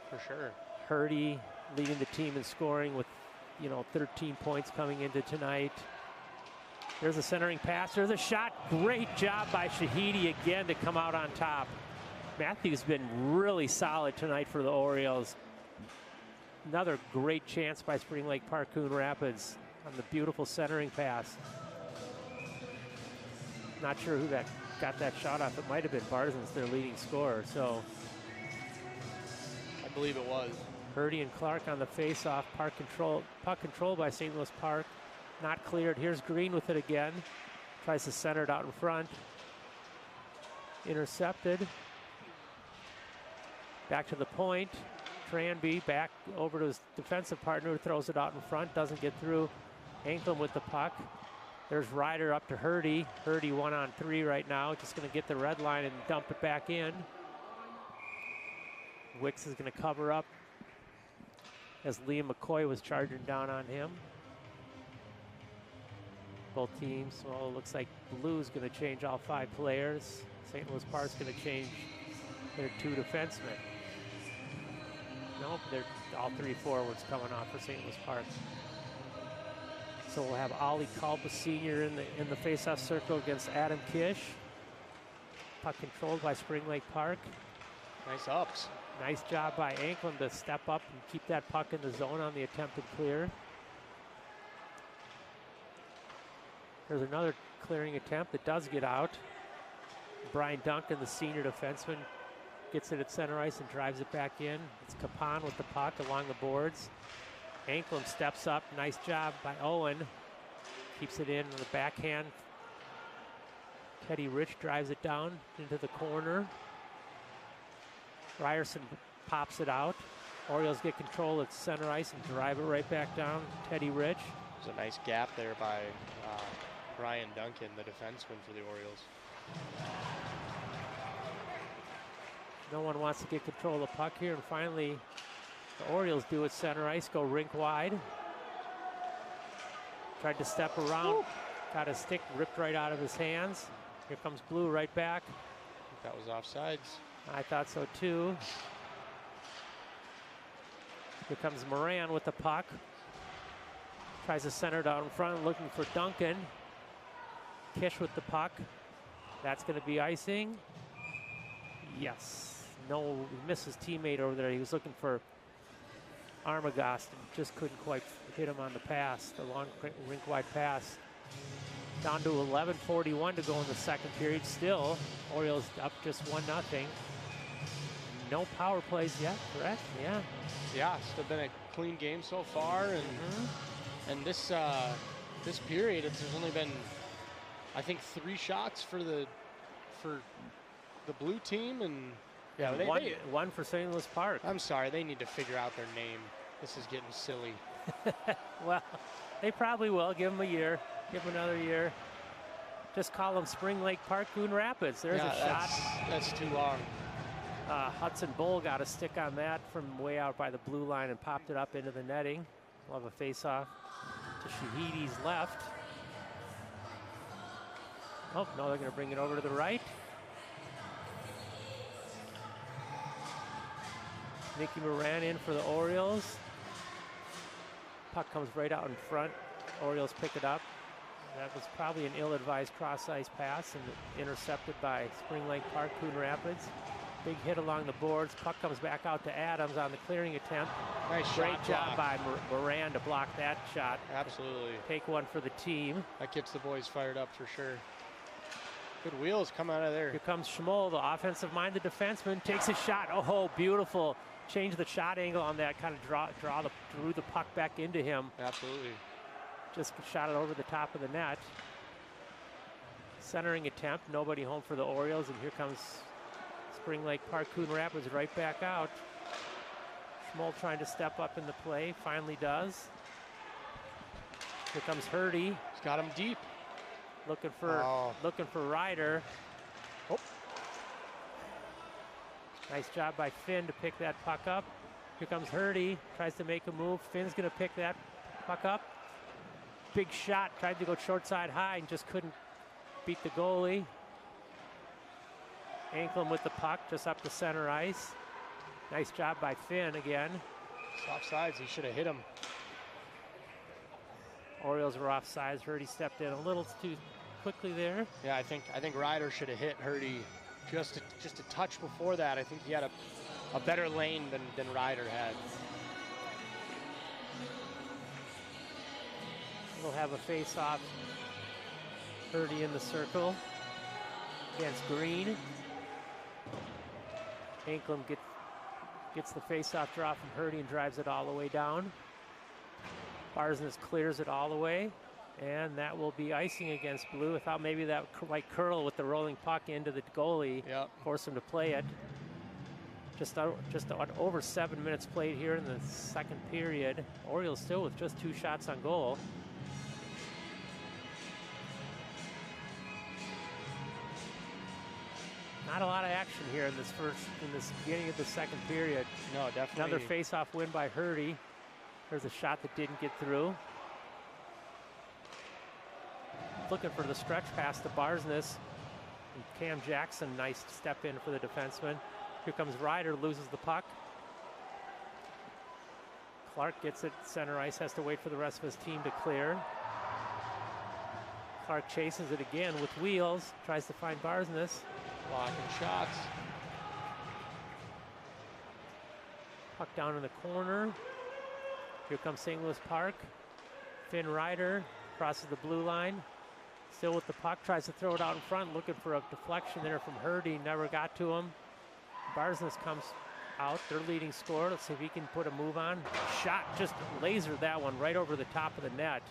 For sure.
Hurdy leading the team in scoring with 13 points coming into tonight. There's a centering pass. There's a shot. Great job by Shahidi again to come out on top. Matthew's been really solid tonight for the Orioles. Another great chance by Spring Lake Park, Coon Rapids on the beautiful centering pass. Not sure who got that shot off. It might have been Barzan's, their leading scorer. So
I believe it was.
Hurdy and Clark on the face-off. Puck control by St. Louis Park. Not cleared. Here's Green with it again. Tries to center it out in front. Intercepted. Back to the point. Tranby back over to his defensive partner who throws it out in front. Doesn't get through. Anklam with the puck. There's Ryder up to Hurdy. Hurdy 1-on-3 right now. Just going to get the red line and dump it back in. Wicks is going to cover up as Liam McCoy was charging down on him. Both teams, well, it looks like Blue's going to change all 5 players. St. Louis Park's going to change their 2 defensemen. Nope, they're all 3 forwards coming off for St. Louis Park. So we'll have Ollie Kalpa Sr. in the face-off circle against Adam Kish. Puck controlled by Spring Lake Park.
Nice ups.
Nice job by Anklam to step up and keep that puck in the zone on the attempted clear. There's another clearing attempt that does get out. Brian Duncan, the senior defenseman, gets it at center ice and drives it back in. It's Capon with the puck along the boards. Anklam steps up. Nice job by Owen. Keeps it in on the backhand. Teddy Rich drives it down into the corner. Ryerson pops it out. Orioles get control at center ice and drive it right back down. Teddy Rich.
There's a nice gap there by Brian Duncan, the defenseman for the Orioles.
No one wants to get control of the puck here, and finally the Orioles do it center ice, go rink wide. Tried to step around Got his stick ripped right out of his hands. Here comes Blue right back.
That was offsides.
I thought so too. Here comes Moran with the puck. Tries to center it out in front, looking for Duncan. Kish with the puck. That's going to be icing. Yes. No, he missed his teammate over there. He was looking for Armagast and just couldn't quite hit him on the pass, the long rink-wide pass. Down to 11:41 to go in the second period. Still, Orioles up just 1-0. No power plays yet, correct? Yeah.
Yeah, still been a clean game so far, and this this period, there's only been, I think, 3 shots for the blue team, and yeah,
one for St. Louis Park.
I'm sorry, they need to figure out their name. This is getting silly.
Well, they probably will. Give them a year. Give them another year. Just call them Spring Lake Park Coon Rapids. There's a shot.
That's too long.
Hudson Bull got a stick on that from way out by the blue line and popped it up into the netting. We'll have a face-off to Shahidi's left. Oh, no, they're going to bring it over to the right. Nicky Moran in for the Orioles. Puck comes right out in front. Orioles pick it up. That was probably an ill-advised cross-ice pass and intercepted by Spring Lake Park Coon Rapids. Big hit along the boards. Puck comes back out to Adams on the clearing attempt.
Nice
Great
shot
job
block.
by Moran to block that shot.
Absolutely.
Take one for the team.
That gets the boys fired up for sure. Good wheels come out of there.
Here comes Schmoll, the offensive-minded defenseman, takes a shot. Oh, beautiful. Change the shot angle on that, kind of drew the puck back into him.
Absolutely.
Just shot it over the top of the net. Centering attempt, nobody home for the Orioles, and here comes Spring Lake Park Coon Rapids right back out. Schmoll trying to step up in the play, finally does. Here comes Hurdy.
He's got him deep.
Looking for Ryder.
Oh.
Nice job by Finn to pick that puck up. Here comes Hurdy, tries to make a move. Finn's gonna pick that puck up. Big shot, tried to go short side high and just couldn't beat the goalie. Anklem with the puck just up the center ice. Nice job by Finn again.
It's offsides, he should have hit him.
Orioles were offsides. Hurdy stepped in a little too quickly there.
Yeah, I think Ryder should have hit Hurdy just a touch before that. I think he had a better lane than Ryder had.
We'll have a face-off. Hurdy in the circle against Green. Anklem gets the face-off draw from Hurdy and drives it all the way down. Barsness clears it all the way, and that will be icing against Blue. I thought maybe that might curl with the rolling puck into the goalie,
Yep.
Force him to play it. Just over 7 minutes played here in the second period. Orioles still with just 2 shots on goal. Not a lot of action here in this beginning of the second period.
No, definitely.
Another face-off win by Hurdy. There's a shot that didn't get through. Looking for the stretch pass to Barsness. And Cam Jackson, nice step in for the defenseman. Here comes Ryder, loses the puck. Clark gets it center ice, has to wait for the rest of his team to clear. Clark chases it again with wheels, tries to find Barsness.
Blocking shots.
Puck down in the corner. Here comes St. Louis Park. Finn Ryder crosses the blue line. Still with the puck, tries to throw it out in front, looking for a deflection there from Hurdy, never got to him. Barsness comes out, their leading scorer. Let's see if he can put a move on. Shot, just lasered that one right over the top of the net.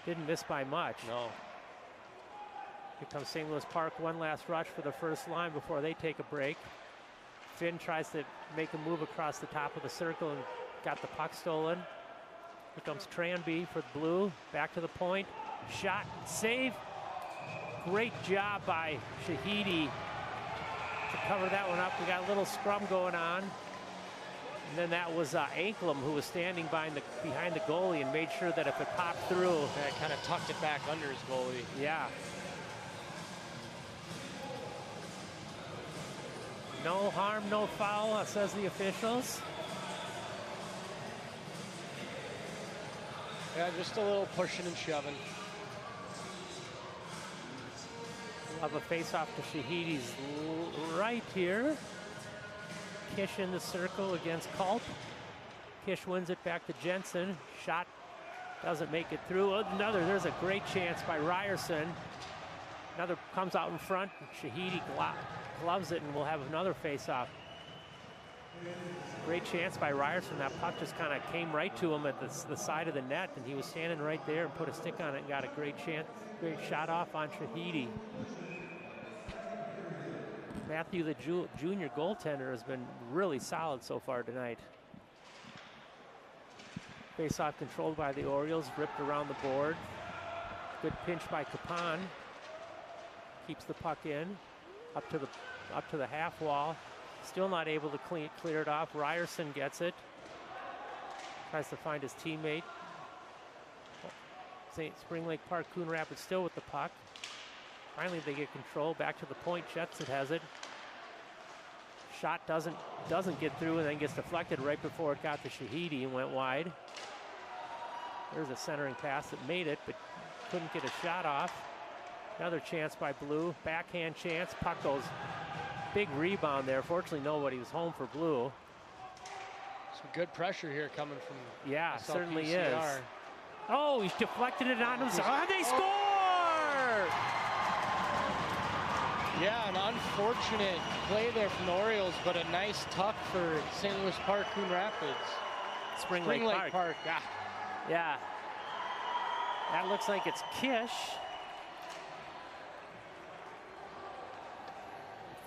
Didn't miss by much.
No.
Here comes St. Louis Park, one last rush for the first line before they take a break. Finn tries to make a move across the top of the circle and got the puck stolen. Here comes Tranby for the Blue, back to the point. Shot, save. Great job by Shahidi to cover that one up. We got a little scrum going on. then that was Anklem, who was standing behind the goalie and made sure that if it popped through.
Yeah, kind of tucked it back under his goalie.
Yeah. No harm, no foul, says the officials.
Yeah, just a little pushing and shoving.
Of a face-off to Shahidi's right here. Kish in the circle against Culp. Kish wins it back to Jensen. Shot doesn't make it through. Another, there's a great chance by Ryerson. Another comes out in front. Shahidi gloves it, and we'll have another face-off. Great chance by Ryerson. That puck just kind of came right to him at the side of the net, and he was standing right there and put a stick on it and got a great shot off on Shahidi. Matthew, the junior goaltender, has been really solid so far tonight. Face-off controlled by the Orioles, ripped around the board. Good pinch by Capon. Keeps the puck in, up to the half wall. Still not able to clear it off. Ryerson gets it. Tries to find his teammate. Spring Lake Park, Coon Rapids still with the puck. Finally they get control. Back to the point. Jetson has it. Shot doesn't get through and then gets deflected right before it got to Shahidi and went wide. There's a centering pass that made it, but couldn't get a shot off. Another chance by Blue. Backhand chance. Puck goes. Big rebound there. Fortunately, nobody was home for Blue.
Some good pressure here coming from.
Yeah,
SLPCR.
Certainly is. Oh, he's deflected it on himself. Oh, they score!
Yeah, an unfortunate play there from the Orioles, but a nice tuck for St. Louis Park, Coon Rapids.
Spring Lake Park.
Yeah.
Yeah. That looks like it's Kish.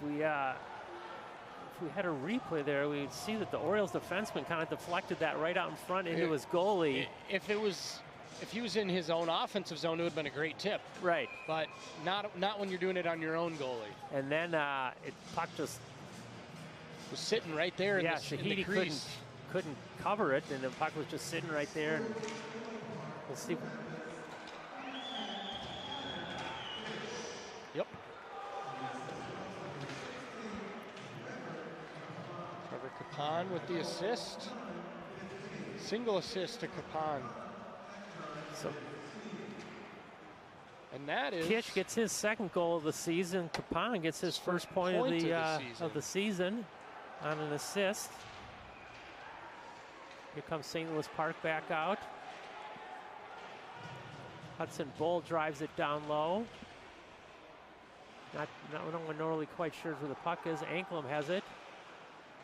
If we had a replay there, we'd see that the Orioles defenseman kind of deflected that right out in front into his goalie.
If he was in his own offensive zone, it would have been a great tip.
Right.
But not when you're doing it on your own goalie.
And then puck just
was sitting right there in the crease.
couldn't cover it, and the puck was just sitting right there. And we'll see.
Yep. Trevor Capon with the assist. Single assist to Capon.
So,
and that is
Kish gets his second goal of the season. Capon gets his first point of the season on an assist. Here comes St. Louis Park back out. Hudson Bull drives it down low. Not one normally quite sure where the puck is. Anklem has it.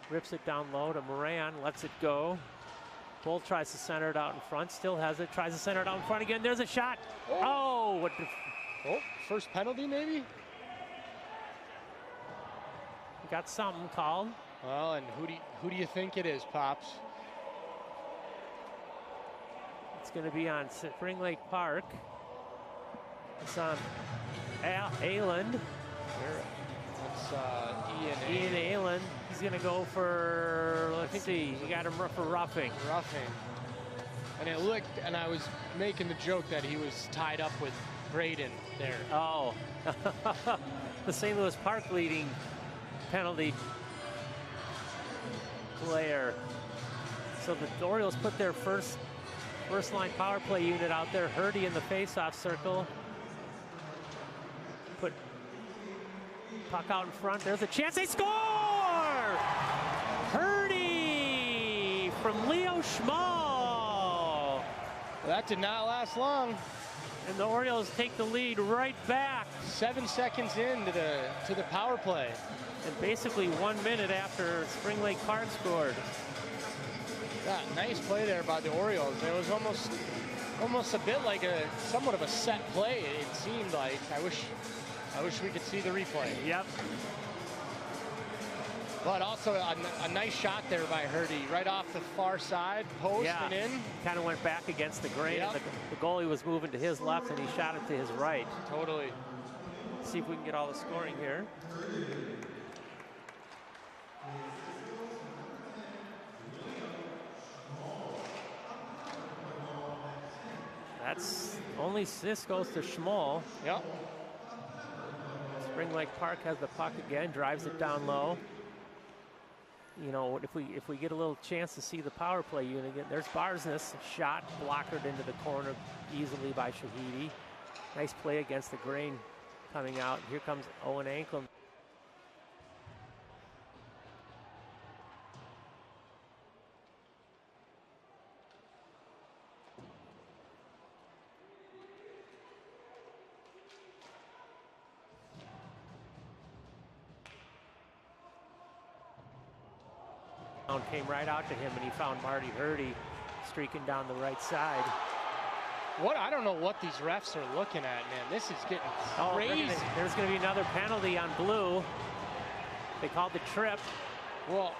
Rips it down low to Moran. Lets it go. Bull tries to center it out in front. Still has it. Tries to center it out in front again. There's a shot. Oh,
first penalty maybe?
Got something called.
Well, and who do you think it is, Pops?
It's going to be on Spring Lake Park. It's on Ayland.
That's
Ian Ayland. He's going to go for, let's see, he got him for roughing.
And it looked, and I was making the joke that he was tied up with Braden there.
Oh. The St. Louis Park leading penalty player. So the Orioles put their first line power play unit out there. Hurdy in the face-off circle. Put puck out in front. There's a chance. They score! Hurdy from Leo Schmall.
That did not last long.
And the Orioles take the lead right back.
7 seconds into the power play.
And basically 1 minute after Spring Lake Park scored.
Yeah, nice play there by the Orioles. It was almost a bit like somewhat of a set play. It seemed like. I wish we could see the replay.
Yep.
But also a nice shot there by Hurdy, right off the far side, post and in.
Kind of went back against the grain.
Yep.
And the goalie was moving to his left, and he shot it to his right.
Totally.
See if we can get all the scoring here. That's only this goes to Schmoll.
Yep.
Spring Lake Park has the puck again, drives it down low. You know, if we get a little chance to see the power play unit again, there's Barsness, shot blockered into the corner easily by Shahidi. Nice play against the grain coming out. Here comes Owen Anklem. Came right out to him, and he found Marty Hurdy streaking down the right side.
I don't know what these refs are looking at, man. This is getting crazy.
There's going to be another penalty on Blue. They called the trip.
Well,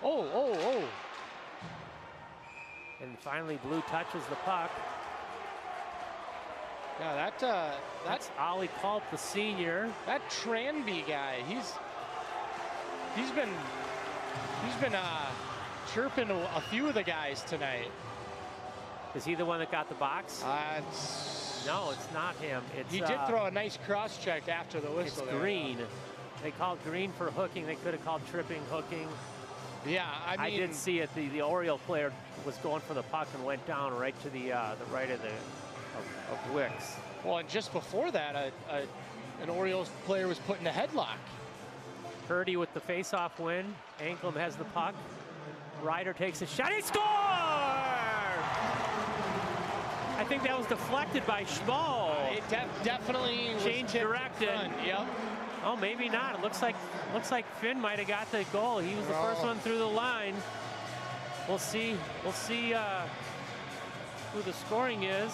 oh.
And finally, Blue touches the puck.
Yeah,
That's Ollie Culp, the senior.
that Tranby guy, he's been chirping a few of the guys tonight.
Is he the one that got the box? No, it's not him.
He did throw a nice cross check after the whistle.
It's Green. They called Green for hooking. They could have called tripping, hooking.
Yeah, I mean,
did see it. The Oriole player was going for the puck and went down right to the right of Wicks.
Well, and just before that, an Orioles player was put in a headlock.
Purdy with the face-off win. Anklem has the puck. Ryder takes a shot. He scores! I think that was deflected by Schmoll.
It definitely
changed direction.
Yep.
Oh, maybe not. It looks like Finn might have got the goal. He was the first one through the line. We'll see. We'll see who the scoring is.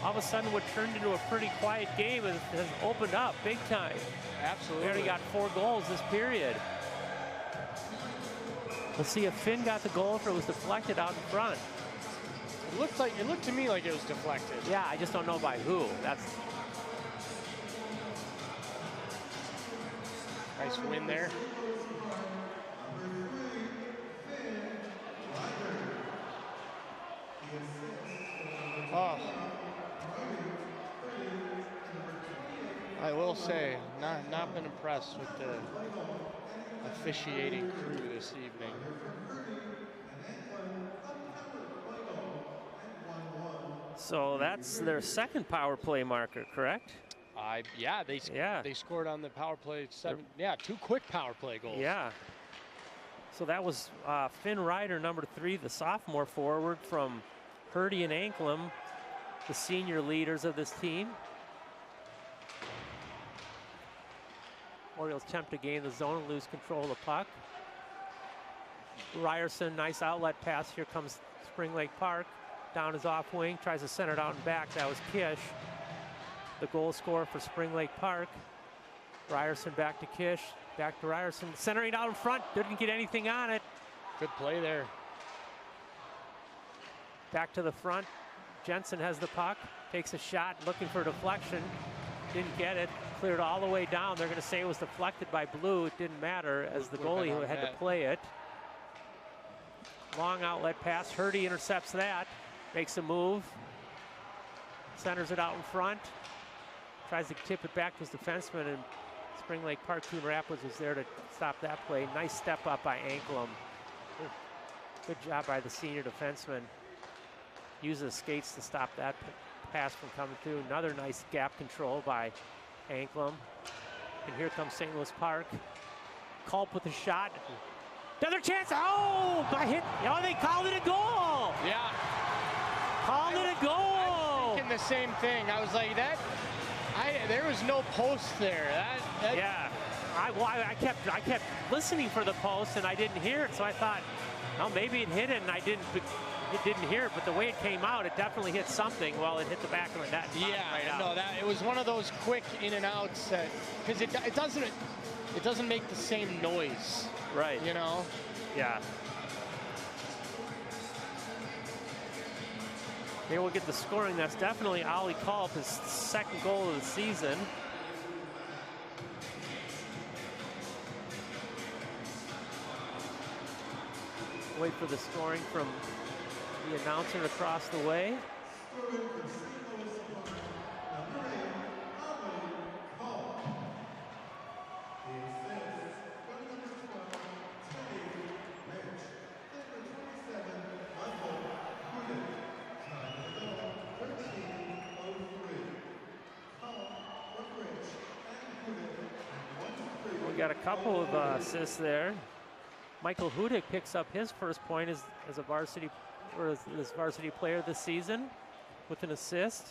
All of a sudden, what turned into a pretty quiet game has opened up big time.
Absolutely.
We already got 4 goals this period. We'll see if Finn got the goal, if it was deflected out in front.
It looked to me like it was deflected.
Yeah, I just don't know by who. That's
nice win there. Oh. I will say, not been impressed with the officiating crew this evening.
so that's their second power play marker, correct?
They scored on the power play 7. Yeah, 2 quick power play goals.
Yeah. So that was Finn Ryder, number 3, the sophomore forward from Purdy and Anklem, the senior leaders of this team. Orioles attempt to gain the zone and lose control of the puck. Ryerson, nice outlet pass. Here comes Spring Lake Park. Down his off wing, tries to center it out and back. That was Kish, the goal scorer for Spring Lake Park. Ryerson back to Kish, back to Ryerson. Centering out in front, didn't get anything on it.
Good play there.
Back to the front. Jensen has the puck, takes a shot, looking for a deflection. Didn't get it, cleared all the way down. They're going to say it was deflected by Blue. It didn't matter as the goalie who had to play it. Long outlet pass, Hurdy intercepts that, makes a move, centers it out in front, tries to tip it back to his defenseman, and Spring Lake Park Coon Rapids was there to stop that play. Nice step up by Anklem. Good job by the senior defenseman. Uses skates to stop that pass from coming through. Another nice gap control by Anklem. And here comes St. Louis Park. Culp with a shot. Another chance. Oh, by hit. Oh, they called it a goal.
Yeah.
Called it a goal.
I was thinking the same thing. I was like, there was no post there.
Yeah. I kept listening for the post and I didn't hear it, so I thought, well, maybe it hit it, and it didn't hear it, but the way it came out, it definitely hit something. Well, it hit the back of the net.
Yeah, no, it was one of those quick in and outs because it doesn't make the same noise.
Right.
You know?
Yeah. Here we'll get the scoring. That's definitely Ollie Culp, his second goal of the season. Wait for the scoring from the announcer across the way. We got a couple of assists there. Michael Hudick picks up his first point as a varsity or as varsity player this season with an assist.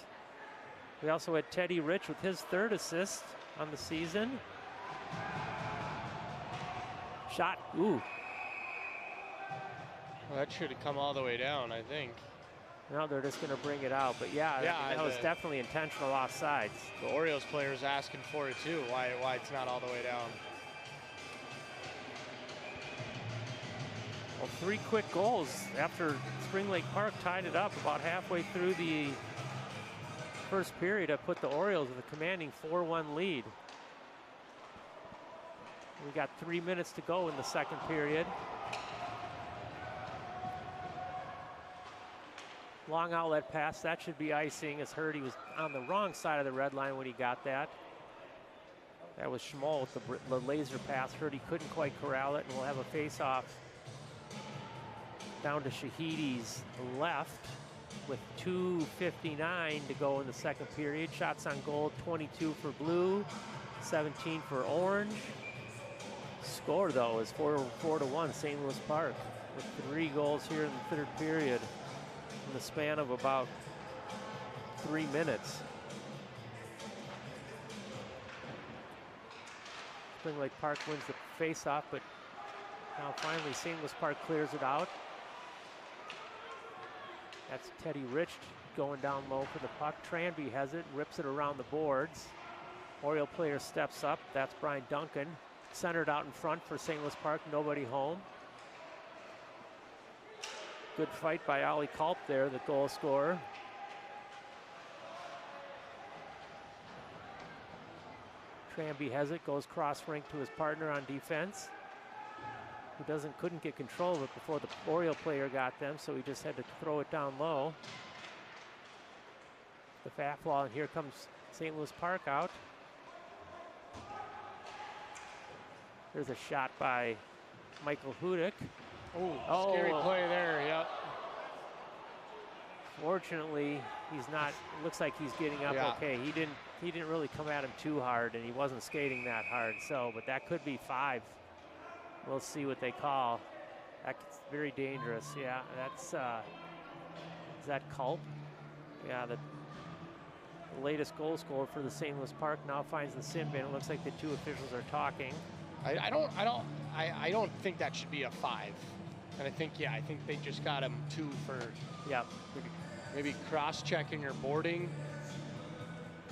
We also had Teddy Rich with his third assist on the season. Shot, ooh.
Well, that should have come all the way down, I think.
Now they're just gonna bring it out, but yeah, that was definitely intentional offsides.
The Orioles player is asking for it too. Why it's not all the way down?
Well, 3 quick goals after Spring Lake Park tied it up about halfway through the first period. I put the Orioles with a commanding 4-1 lead. We got 3 minutes to go in the second period. Long outlet pass, that should be icing, as Hurdy was on the wrong side of the red line when he got that. That was Schmoll with the laser pass. Hurdy couldn't quite corral it, and we'll have a face-off down to Shahidi's left with 2:59 to go in the second period. Shots on goal, 22 for blue, 17 for orange. Score, though, is 4-1 St. Louis Park with 3 goals here in the third period in the span of about 3 minutes. Spring Lake Park wins the face-off, but now finally St. Louis Park clears it out. That's Teddy Rich going down low for the puck. Tranby has it, rips it around the boards. Oriole player steps up. That's Brian Duncan. Centered out in front for St. Louis Park, nobody home. Good fight by Ollie Culp there, the goal scorer. Tranby has it, goes cross rink to his partner on defense, who couldn't get control of it before the Oriole player got them, so he just had to throw it down low. The Faflaw, and here comes St. Louis Park out. There's a shot by Michael Hudick.
Oh, scary play there, yep.
Fortunately, he's not, it looks like he's getting up okay. He didn't really come at him too hard, and he wasn't skating that hard, so, but that could be 5. We'll see what they call. That's very dangerous, yeah. That's, is that Culp? Yeah, the latest goal scorer for the St. Louis Park now finds the sin bin. It looks like the 2 officials are talking.
I don't think that should be a 5. And I think they just got him 2 for maybe cross-checking or boarding.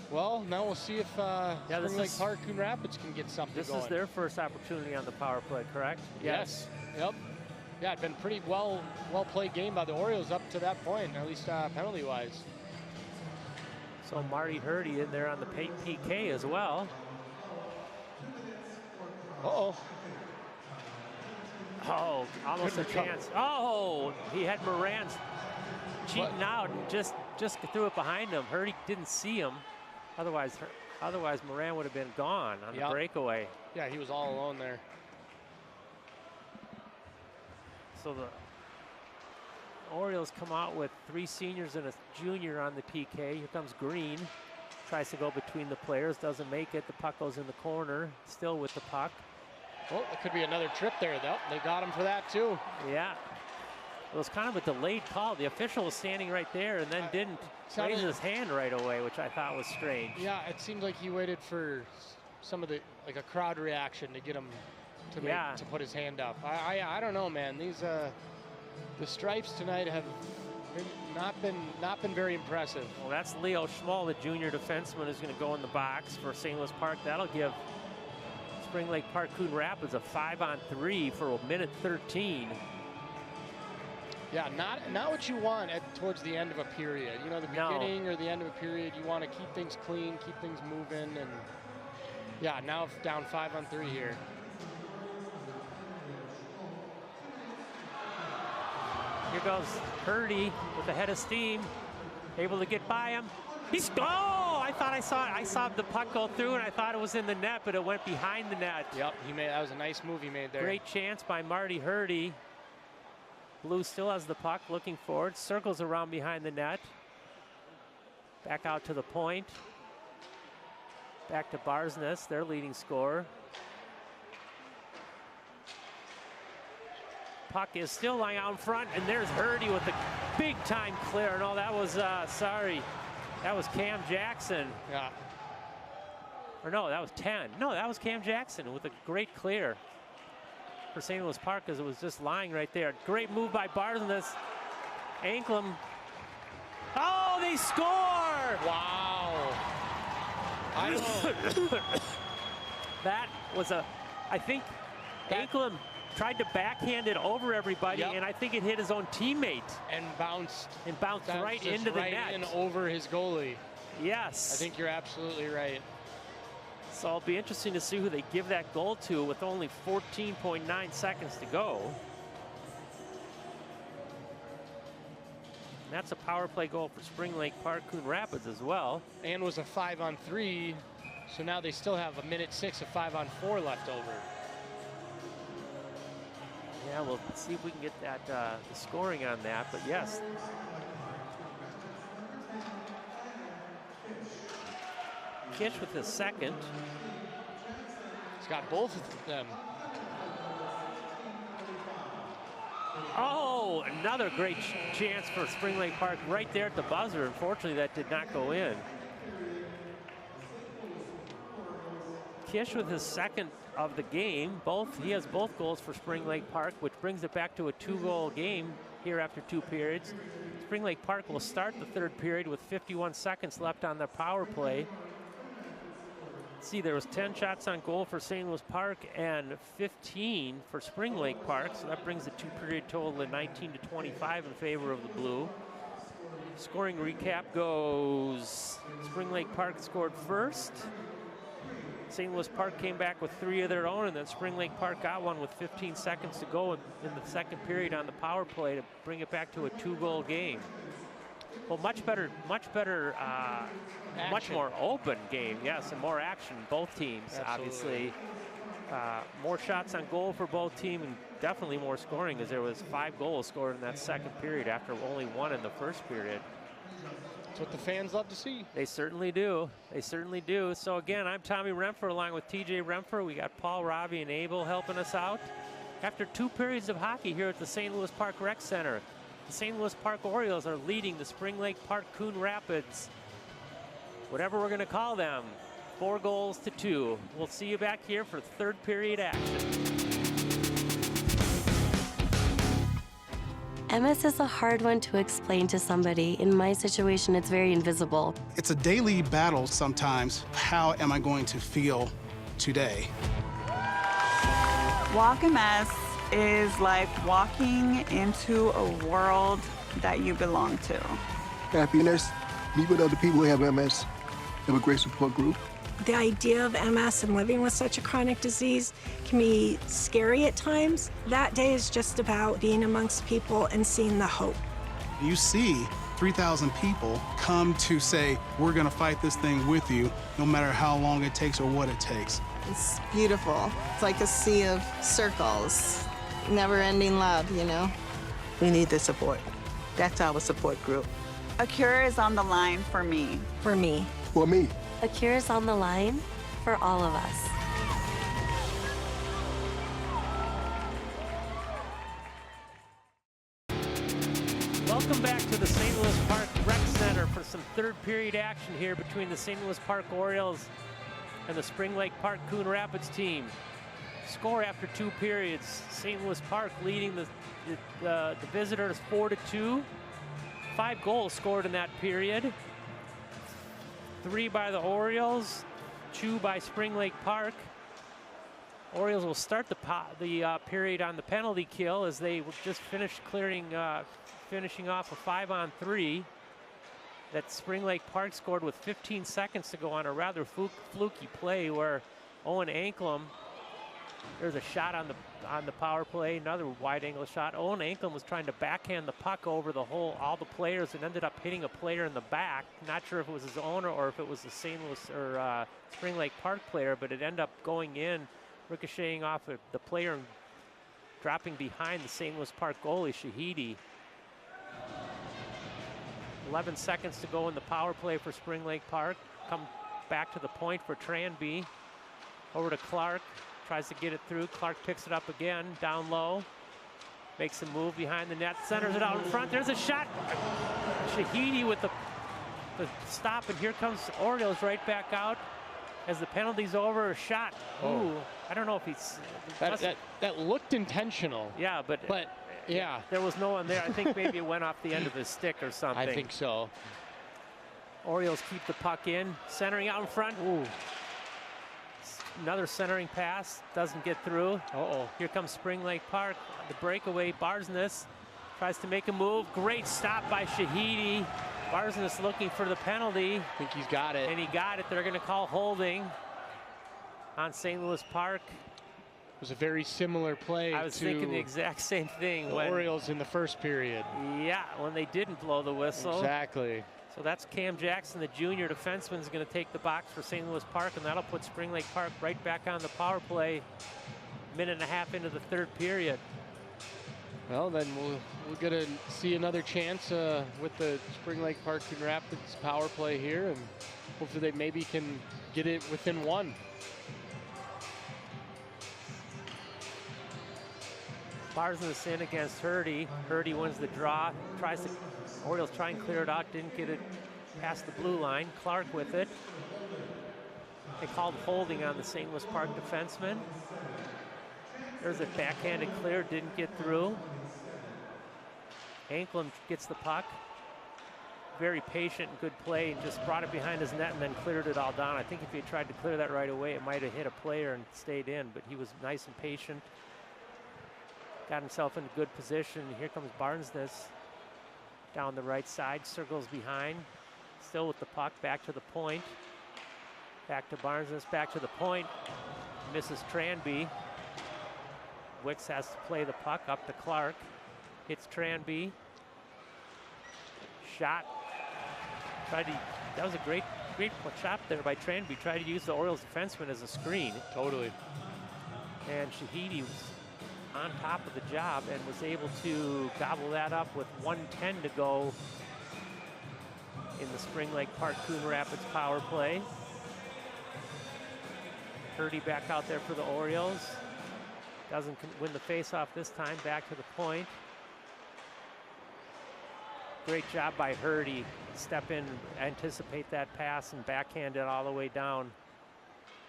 Well, now we'll see if Spring Lake Park, Coon Rapids can get something going.
This is their first opportunity on the power play, correct?
Yes. Yep. Yeah, it's been pretty well played game by the Orioles up to that point, at least penalty-wise.
So Marty Hurdy in there on the PK as well.
Uh-oh.
Oh, almost a chance. Oh, he had Moran cheating out and just threw it behind him. Hurdy didn't see him. Otherwise Moran would have been gone on the breakaway.
Yeah, he was all alone there.
So the Orioles come out with 3 seniors and a junior on the PK. Here comes Green. Tries to go between the players, doesn't make it. The puck goes in the corner, still with the puck.
Well, it could be another trip there, though. They got him for that, too.
Yeah. It was kind of a delayed call. The official was standing right there and then didn't raise his hand right away, which I thought was strange.
Yeah, it seemed like he waited for some of the, like a crowd reaction to get him to put his hand up. I don't know, man. These the stripes tonight have not been very impressive.
Well, that's Leo Schmoll, the junior defenseman, who's going to go in the box for St. Louis Park. That'll give Spring Lake Park Coon Rapids a 5-on-3 for a minute 13.
Yeah, not what you want towards the end of a period. You know, the beginning or the end of a period, you want to keep things clean, keep things moving, and yeah, now down 5-on-3 here.
Here goes Hurdy with the head of steam. able to get by him. He's, oh, I thought I saw the puck go through, and I thought it was in the net, but it went behind the net.
Yep, that was a nice move he made there.
Great chance by Marty Hurdy. Blue still has the puck, looking forward, circles around behind the net. Back out to the point. Back to Barsness, their leading scorer. Puck is still lying out in front, and there's Hurdy with a big-time clear. No, that was, sorry, that was Cam Jackson.
Yeah.
Or no, that was 10. No, that was Cam Jackson with a great clear for St. Louis Park, because it was just lying right there. Great move by Barsness. Anklam. Oh, they score!
Wow. I know.
That was I think Anklam tried to backhand it over everybody,
Yep.
and I think it hit his own teammate.
And bounced
Right
just
into the
right
net.
in over his goalie.
Yes.
I think you're absolutely right.
So it'll be interesting to see who they give that goal to with only 14.9 seconds to go. And that's a power play goal for Spring Lake Park Coon Rapids as well.
And was a 5-on-3, so now they still have 1:06 of 5-on-4 left over.
Yeah, we'll see if we can get that the scoring on that, but yes. Kish with his second.
He's got both of them.
Oh, another great chance for Spring Lake Park right there at the buzzer. Unfortunately, that did not go in. Kish with his second of the game. He has both goals for Spring Lake Park, which brings it back to a 2-goal game here after 2 periods. Spring Lake Park will start the 3rd period with 51 seconds left on the power play. See, there was 10 shots on goal for St. Louis Park and 15 for Spring Lake Park, so that brings the 2-period total to 19-25 in favor of the Blue. Scoring recap goes: Spring Lake Park scored first. St. Louis Park came back with 3 of their own, and then Spring Lake Park got one with 15 seconds to go in the 2nd period on the power play to bring it back to a 2-goal game. Well, much better, much more open game, yes, and more action, both teams,
Absolutely.
obviously. More shots on goal for both teams, and definitely more scoring, as there was 5 goals scored in that 2nd period after only 1 in the 1st period.
That's what the fans love to see.
They certainly do. They certainly do. So again, I'm Tommy Remfer along with TJ Remfer. We got Paul, Robbie, and Abel helping us out. After 2 periods of hockey here at the St. Louis Park Rec Center, the St. Louis Park Orioles are leading the Spring Lake Park Coon Rapids, whatever we're going to call them, 4-2. We'll see you back here for 3rd period action.
MS is a hard one to explain to somebody. In my situation, it's very invisible.
It's a daily battle sometimes. How am I going to feel today?
Walk MS is like walking into a world that you belong to.
Happiness, meet with other people who have MS, have a great support group.
The idea of MS and living with such a chronic disease can be scary at times. That day is just about being amongst people and seeing the hope.
You see 3,000 people come to say, we're gonna fight this thing with you, no matter how long it takes or what it takes.
It's beautiful. It's like a sea of circles, never-ending love, you know?
We need the support. That's our support group.
A cure is on the line for me.
For me.
For me.
A cure is on the line for all of us.
Welcome back to the St. Louis Park Rec Center for some 3rd period action here between the St. Louis Park Orioles and the Spring Lake Park Coon Rapids team. Score after 2 periods: St. Louis Park leading the visitors 4-2. 5 goals scored in that period. 3 by the Orioles, 2 by Spring Lake Park. Orioles will start the period on the penalty kill as they just finished finishing off a 5-on-3 that Spring Lake Park scored with 15 seconds to go on a rather fluky play where Owen Anklam There's a shot on the power play, another wide angle shot. Owen Anklin was trying to backhand the puck over all the players, and ended up hitting a player in the back. Not sure if it was his owner or if it was the St. Louis or Spring Lake Park player, but it ended up going in, ricocheting off of the player and dropping behind the St. Louis Park goalie, Shahidi. 11 seconds to go in the power play for Spring Lake Park. Come back to the point for Tranby. Over to Clark. Tries to get it through. Clark picks it up again, down low. Makes a move behind the net, centers it out in front. There's a shot. Shahidi with the stop, and here comes Orioles right back out as the penalty's over. A shot. Ooh, I don't know if he's...
That looked intentional.
Yeah, but
yeah.
There was no one there. I think maybe it went off the end of his stick or something.
I think so.
Orioles keep the puck in, centering out in front. Ooh. Another centering pass, doesn't get through.
Uh-oh.
Here comes Spring Lake Park. The breakaway, Barsness tries to make a move. Great stop by Shahidi. Barsness looking for the penalty.
I think he's got it.
And he got it. They're going to call holding on St. Louis Park.
It was a very similar play.
I was thinking the exact same thing.
The Orioles in the first period.
Yeah, when they didn't blow the whistle.
Exactly.
So that's Cam Jackson, the junior defenseman, is going to take the box for St. Louis Park, and that'll put Spring Lake Park right back on the power play, minute and a half into the third period.
Well, then we'll get to see another chance with the Spring Lake Park Coon Rapids power play here, and hopefully they maybe can get it within one.
Barsness in against Hurdy. Hurdy wins the draw. Orioles try and clear it out. Didn't get it past the blue line. Clark with it. They called holding on the St. Louis Park defenseman. There's a backhanded clear. Didn't get through. Anklin gets the puck. Very patient and good play. Just brought it behind his net and then cleared it all down. I think if he had tried to clear that right away, it might have hit a player and stayed in. But he was nice and patient. Got himself in a good position. Here comes Barsness down the right side, circles behind, still with the puck, back to the point. Back to Barsness, back to the point. Misses Tranby. Wicks has to play the puck up to Clark. Hits Tranby. Shot. That was a great shot there by Tranby. Tried to use the Orioles defenseman as a screen.
Totally.
And Shahidi was on top of the job and was able to gobble that up with 1:10 to go in the Spring Lake Park Coon Rapids power play. Hurdy back out there for the Orioles. Doesn't win the faceoff this time, back to the point. Great job by Hurdy. Step in, anticipate that pass, and backhand it all the way down.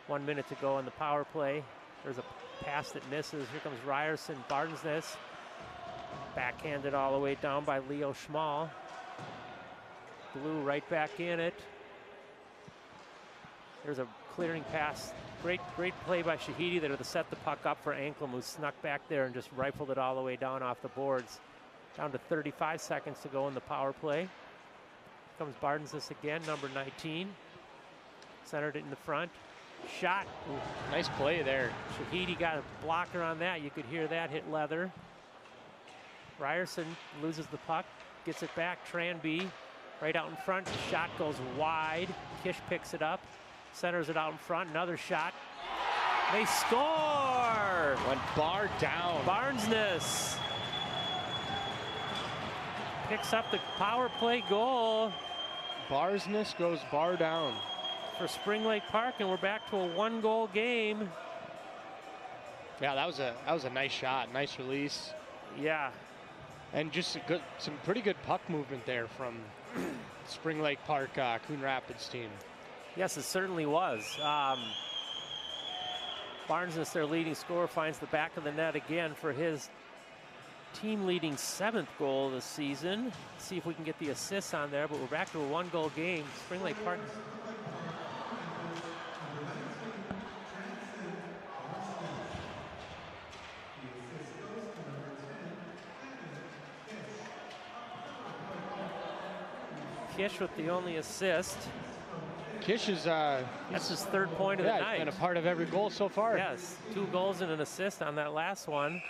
1 minute to go in the power play. There's a pass that misses. Here comes Ryerson. Barsness. Backhanded all the way down by Leo Schmal. Blue right back in it. There's a clearing pass. Great play by Shahidi there to set the puck up for Anklin, who snuck back there and just rifled it all the way down off the boards. Down to 35 seconds to go in the power play. Here comes Barsness again, number 19. Centered it in the front. Shot.
Ooh, nice play there.
Shahidi got a blocker on that. You could hear that hit leather. Ryerson loses the puck, gets it back. Tranby right out in front. The shot goes wide. Kish picks it up, centers it out in front. Another shot. They score!
Went bar down.
Barsness picks up the power play goal.
Barsness goes bar down
For Spring Lake Park, and we're back to a 1-goal game.
Yeah, that was a nice shot, nice release.
Yeah,
and just some pretty good puck movement there from Spring Lake Park Coon Rapids team.
Yes, it certainly was. Barsness, their leading scorer, finds the back of the net again for his team-leading 7th goal this season. See if we can get the assists on there, but we're back to a 1-goal game. Spring Lake Park. Kish with the only assist.
Kish is
that's his third point of the night.
He's been a part of every goal so far.
Yes, 2 goals and an assist on that last one.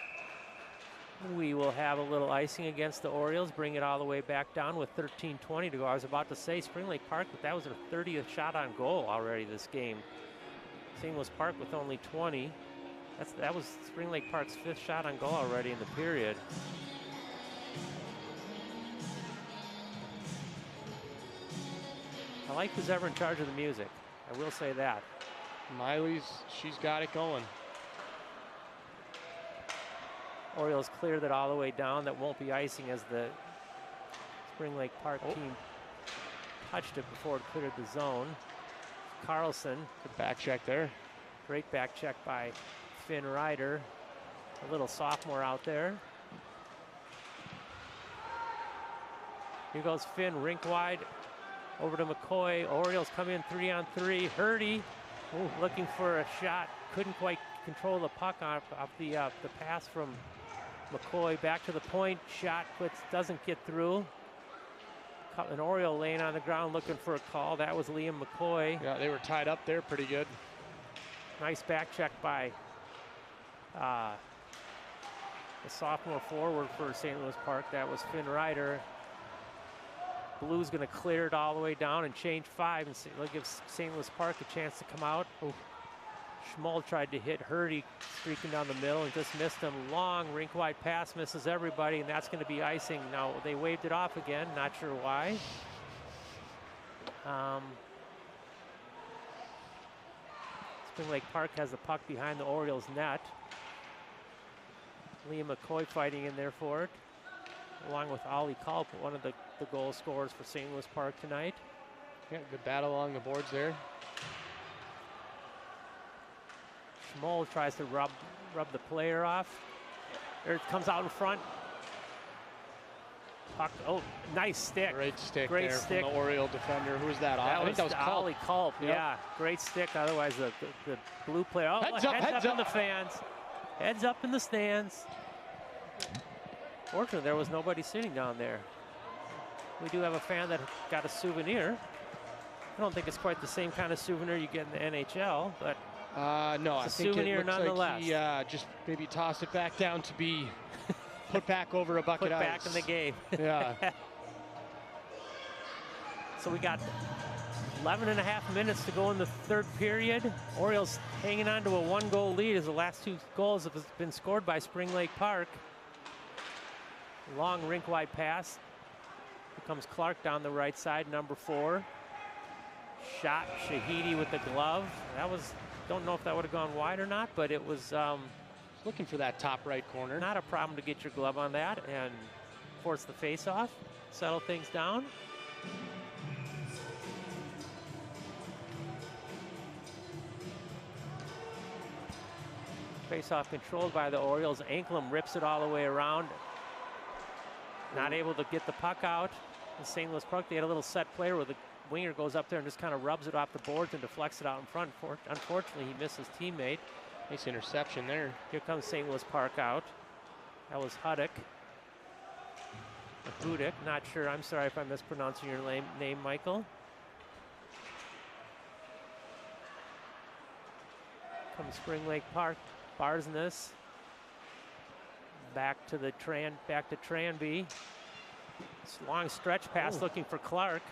We will have a little icing against the Orioles, bring it all the way back down with 13:20 to go. I was about to say Spring Lake Park, but that was their 30th shot on goal already this game. St. Louis Park with only 20. That was Spring Lake Park's 5th shot on goal already in the period. I like who's ever in charge of the music. I will say that.
She's got it going.
Orioles cleared it all the way down. That won't be icing as the Spring Lake Park team touched it before it cleared the zone. Carlson.
Good back check there.
Great back check by Finn Ryder. A little sophomore out there. Here goes Finn, rink wide. Over to McCoy. Orioles come in 3-on-3. Hurdy looking for a shot. Couldn't quite control the puck off the pass from McCoy. Back to the point. Shot doesn't get through. An Oriole laying on the ground looking for a call. That was Liam McCoy.
Yeah, they were tied up there pretty good.
Nice back check by the sophomore forward for St. Louis Park. That was Finn Ryder. Blue's going to clear it all the way down and change 5 and it'll give St. Louis Park a chance to come out. Schmoll tried to hit Hurdy streaking down the middle and just missed him. Long rink wide pass, misses everybody, and that's going to be icing. Now they waved it off again, not sure why. Spring Lake Park has the puck behind the Orioles net. Liam McCoy fighting in there for it, along with Ollie Culp, one of the goal scorers for St. Louis Park tonight.
Yeah, good battle along the boards there.
Schmoll tries to rub the player off. There it comes out in front. Puck, nice stick.
Great stick
Great
there
stick
from the Oriole defender. Who was that?
I think that was
Ollie
Culp.
Yep.
Yeah, great stick. Otherwise, the blue player.
Heads
up in the fans. Heads up in the stands. Fortunately, there was nobody sitting down there. We do have a fan that got a souvenir. I don't think it's quite the same kind of souvenir you get in the NHL, but
no,
it's
I
a
think
souvenir
it looks
nonetheless.
like he just maybe tossed it back down to be put back over a bucket
Put
of
back
ice.
in the game.
Yeah.
So we got 11.5 minutes to go in the third period. Orioles hanging on to a 1-goal lead as the last 2 goals have been scored by Spring Lake Park. Long rink wide pass. Here comes Clark down the right side, number 4. Shot, Shahidi with the glove. That was, don't know if that would have gone wide or not, but it was
looking for that top right corner.
Not a problem to get your glove on that and force the face off, settle things down. Face off controlled by the Orioles. Anklem rips it all the way around. Not able to get the puck out. In St. Louis Park, they had a little set player where the winger goes up there and just kind of rubs it off the boards and deflects it out in front. Unfortunately, he missed his teammate.
Nice interception there.
Here comes St. Louis Park out. That was Hudick. Hudick, not sure. I'm sorry if I'm mispronouncing your name, Michael. Comes Spring Lake Park. Barsness. Back to Tranby. Long stretch pass looking for Clark.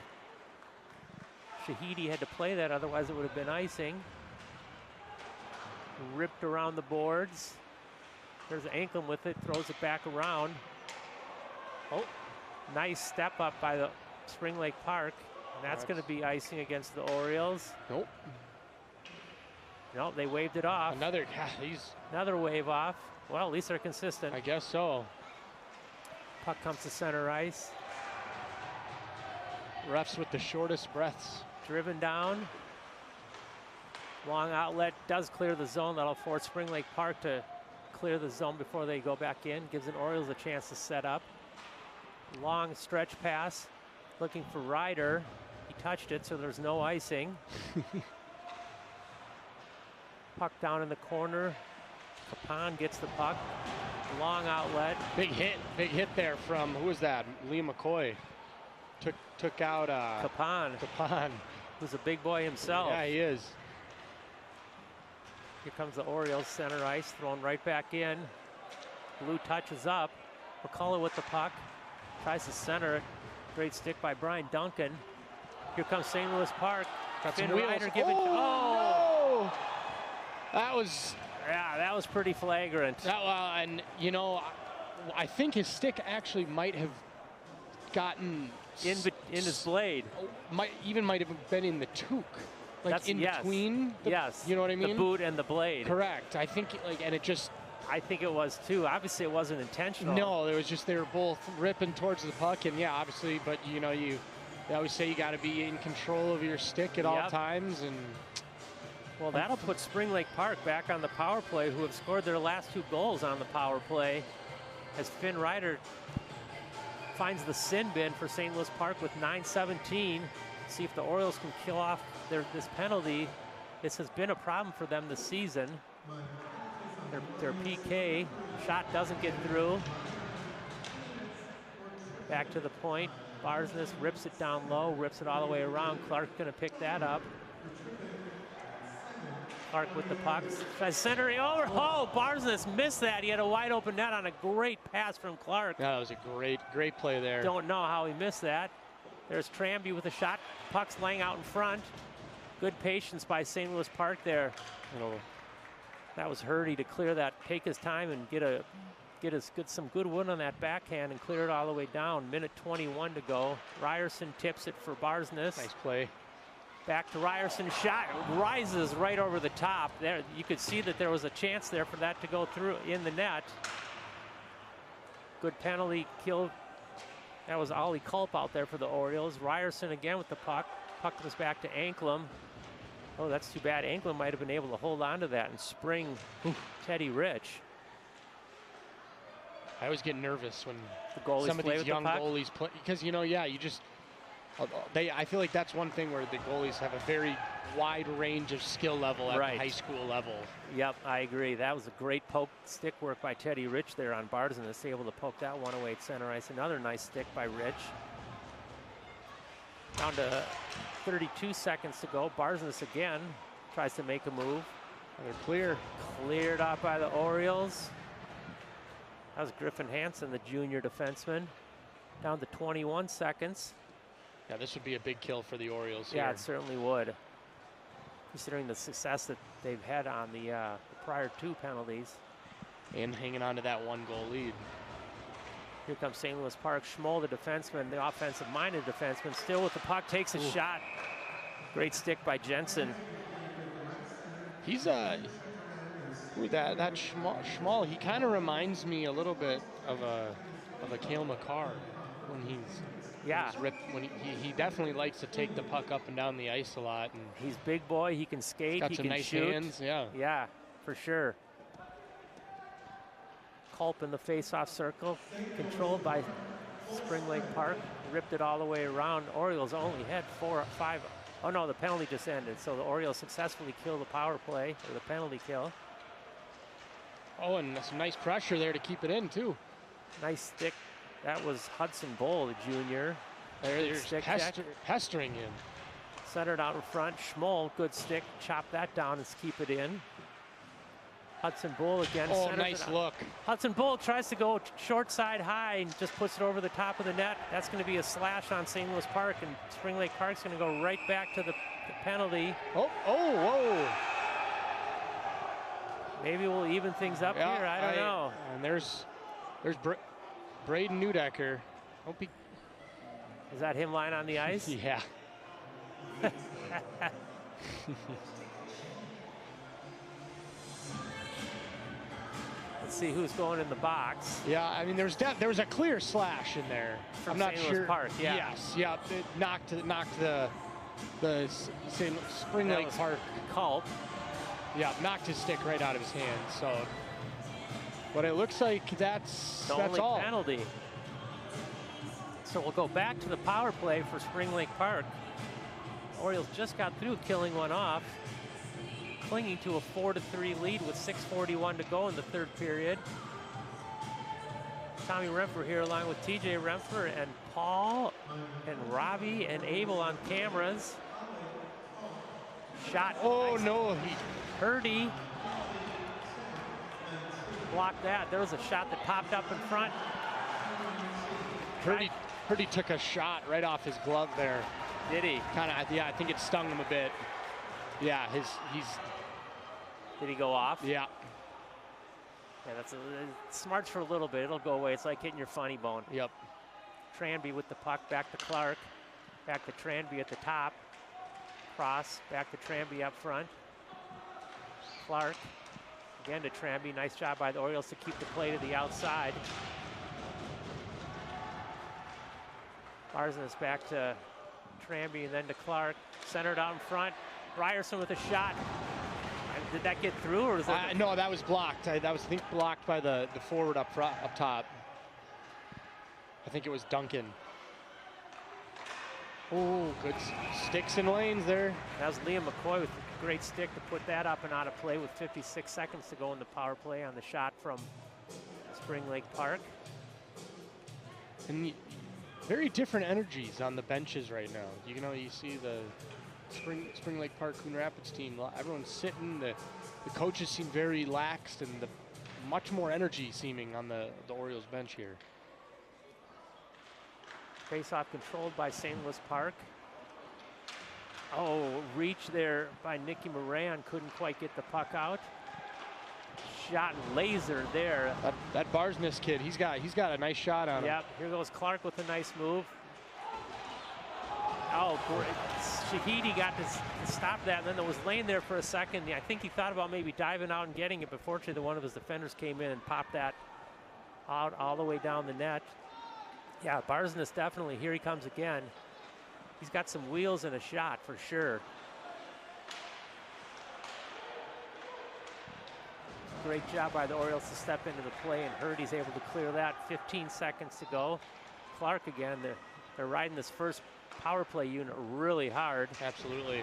Shahidi had to play that, otherwise it would have been icing. Ripped around the boards. There's Anklem with it, throws it back around. Nice step up by the Spring Lake Park. And that's going to be icing against the Orioles. No, they waved it off. Another wave off. Well, at least they're consistent.
I guess so.
Puck comes to center ice.
Refs with the shortest breaths.
Driven down. Long outlet does clear the zone. That'll force Spring Lake Park to clear the zone before they go back in. Gives the Orioles a chance to set up. Long stretch pass. Looking for Ryder. He touched it, so there's no icing. Puck down in the corner. Capon gets the puck. Long outlet.
Big hit there from, who was that? Liam McCoy. Took out
Capon. who's a big boy himself.
Yeah, he is.
Here comes the Orioles center ice, thrown right back in. Blue touches up. McCullough with the puck. Tries to center it. Great stick by Brian Duncan. Here comes St. Louis Park.
Got
Finn
some wheels.
Ryder giving.
Oh, no! That was.
Yeah, that was pretty flagrant.
And you know, I think his stick actually might have gotten
in his blade.
Might have been in the toque. Like
That's,
in
yes.
between.
Yes.
You know what I mean?
The boot and the blade.
Correct. I think and it just.
I think it was too. Obviously, it wasn't intentional.
No, it was just they were both ripping towards the puck, and yeah, obviously. But you know, they always say you got to be in control of your stick at all times, and.
Well, that'll put Spring Lake Park back on the power play, who have scored their last 2 goals on the power play, as Finn Ryder finds the sin bin for St. Louis Park with 9:17. See if the Orioles can kill off this penalty. This has been a problem for them this season. Their PK shot doesn't get through. Back to the point. Barsness rips it down low, rips it all the way around. Clark's going to pick that up. Clark with the puck. Tries centering over. Oh, Barsness missed that. He had a wide open net on a great pass from Clark.
That was a great play there.
Don't know how he missed that. There's Tranby with a shot. Puck's laying out in front. Good patience by St. Louis Park there. That was Hurdy to clear that, take his time and get some good wood on that backhand and clear it all the way down. Minute 21 to go. Ryerson tips it for Barsness.
Nice play.
Back to Ryerson, shot rises right over the top. There, you could see that there was a chance there for that to go through in the net. Good penalty kill. That was Ollie Culp out there for the Orioles. Ryerson again with the puck. Puck comes back to Anklem. Oh, that's too bad. Anklem might have been able to hold on to that and spring Teddy Rich.
I always get nervous when
the
some of these young goalies play, because I feel like that's one thing where the goalies have a very wide range of skill level at the high school level.
Yep, I agree. That was a great poke stick work by Teddy Rich there on Barsness, able to poke that one away at center ice. Another nice stick by Rich. Down to 32 seconds to go. Barsness again tries to make a move.
They're clear.
Cleared out by the Orioles. That was Griffin Hansen, the junior defenseman. Down to 21 seconds.
Yeah, this would be a big kill for the Orioles here.
Yeah, it certainly would, considering the success that they've had on the prior 2 penalties.
And hanging on to that 1-goal lead.
Here comes St. Louis Park. Schmoll, the defenseman, the offensive-minded defenseman, still with the puck, takes a shot. Great stick by Jensen.
He's that Schmoll, he kind of reminds me a little bit of a Cale Makar when he definitely likes to take the puck up and down the ice a lot. And
he's big boy. He can skate. He
some
can
nice
shoot.
hands. Yeah.
Yeah, for sure. Culp in the face-off circle, controlled by Spring Lake Park. Ripped it all the way around. Orioles only had 4 or 5. Oh no, the penalty just ended. So the Orioles successfully kill the power play, or the penalty kill.
Oh, and some nice pressure there to keep it in too.
Nice stick. That was Hudson Bowl, the junior.
There's pestering him.
Centered out in front. Schmoll, good stick. Chop that down and keep it in. Hudson Bull again.
Oh, nice look.
Hudson Bull tries to go short side high and just puts it over the top of the net. That's going to be a slash on St. Louis Park, and Spring Lake Park's going to go right back to the penalty.
Whoa.
Maybe we'll even things up here. I don't know.
And there's Braden Neudecker.
Is that him lying on the ice?
Yeah.
Let's see who's going in the box.
Yeah, I mean, there was a clear slash in there.
From
I'm not
St.
sure.
Louis Park, yeah.
Yes, yeah. It knocked the Spring Lake Park
Culp.
Yeah, knocked his stick right out of his hand. So, but it looks like that's all.
Penalty. So we'll go back to the power play for Spring Lake Park. Orioles just got through killing one off, clinging to a 4-3 lead with 6:41 to go in the third period. Tommy Rempher here along with TJ Rempher and Paul and Robbie and Abel on cameras. Shot.
Oh,
nice.
no.
Purdy blocked that. There was a shot that popped up in front.
Purdy took a shot right off his glove there.
Did he?
Kind of, yeah, I think it stung him a bit. Yeah,
Did he go off?
Yeah.
Yeah, it smarts for a little bit. It'll go away. It's like hitting your funny bone.
Yep.
Tranby with the puck, back to Clark. Back to Tranby at the top. Cross, back to Tranby up front. Clark, again to Tranby. Nice job by the Orioles to keep the play to the outside. Barsness back to Tranby and then to Clark. Centered out in front. Ryerson with a shot. Did that get through, or was that?
No, that was blocked. That was, I think, blocked by the forward up top. I think it was Duncan. Oh, good sticks and lanes there.
That was Liam McCoy with a great stick to put that up and out of play with 56 seconds to go in the power play on the shot from Spring Lake Park.
And very different energies on the benches right now. You know, you see the Spring Lake Park Coon Rapids team. Everyone's sitting. The coaches seem very laxed, and much more energy seeming on the Orioles bench here.
Face-off controlled by St. Louis Park. Oh, reach there by Nicky Moran. Couldn't quite get the puck out. Shot laser there.
That Barsness kid, he's got a nice shot on him.
Yep, here goes Clark with a nice move. Oh, great. Shahidi got to stop that, and then it was laying there for a second. I think he thought about maybe diving out and getting it, but fortunately one of his defenders came in and popped that out all the way down the net. Yeah, Barsness definitely, here he comes again. He's got some wheels and a shot for sure. Great job by the Orioles to step into the play, and Hurdy's able to clear that. 15 seconds to go. Clark again, they're riding this first power play unit really hard.
Absolutely.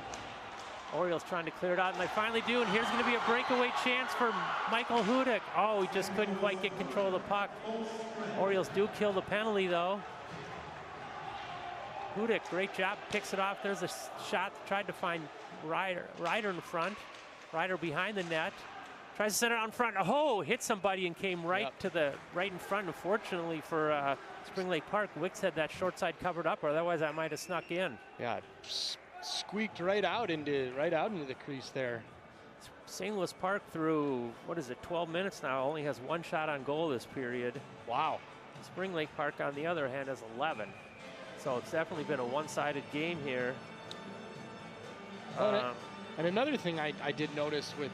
Orioles trying to clear it out, and they finally do, and here's going to be a breakaway chance for Michael Hudick. Oh, he just couldn't quite get control of the puck. Orioles do kill the penalty, though. Hudick, great job, picks it off. There's a shot, tried to find Ryder in front. Ryder behind the net. Tries to send it out in front. Oh, hit somebody and came right right in front. Unfortunately for Spring Lake Park, Wicks had that short side covered up, or otherwise that might have snuck in.
Yeah, squeaked right out into the crease there.
St. Louis Park through, 12 minutes now, only has one shot on goal this period.
Wow.
Spring Lake Park, on the other hand, has 11. So it's definitely been a one-sided game here.
And another thing I did notice with,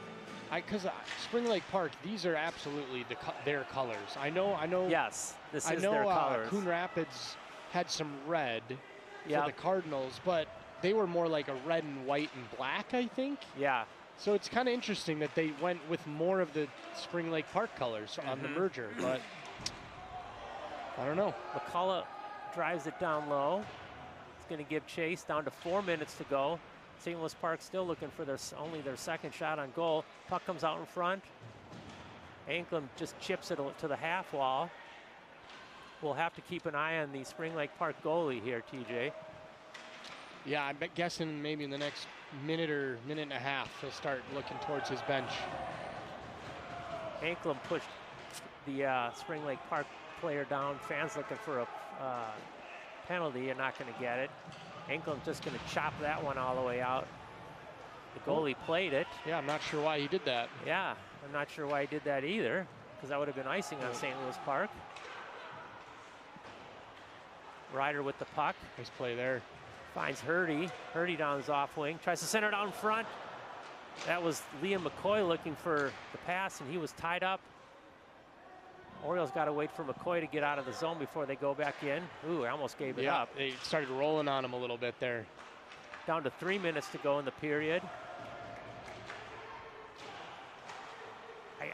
because Spring Lake Park, these are absolutely their colors. I know.
Yes, this is their colors.
Coon Rapids had some red for the Cardinals, but they were more like a red and white and black, I think.
Yeah.
So it's kind of interesting that they went with more of the Spring Lake Park colors on the merger, but I don't know.
McCullough drives it down low. It's going to give chase down to 4 minutes to go. St. Louis Park still looking for only their second shot on goal. Puck comes out in front. Anklem just chips it to the half wall. We'll have to keep an eye on the Spring Lake Park goalie here, TJ.
Yeah, I'm guessing maybe in the next minute or minute and a half, he'll start looking towards his bench.
Anklem pushed the Spring Lake Park player down. Fans looking for a penalty. You're not going to get it. Anklem just going to chop that one all the way out. The goalie played it.
Yeah, I'm not sure why he did that.
Yeah, I'm not sure why he did that either, because that would have been icing on St. Louis Park. Ryder with the puck.
Nice play there.
Finds Hurdy. Hurdy down his off wing. Tries to center it out in front. That was Liam McCoy looking for the pass, and he was tied up. Orioles got to wait for McCoy to get out of the zone before they go back in. Ooh, I almost gave it up.
They started rolling on him a little bit there.
Down to 3 minutes to go in the period.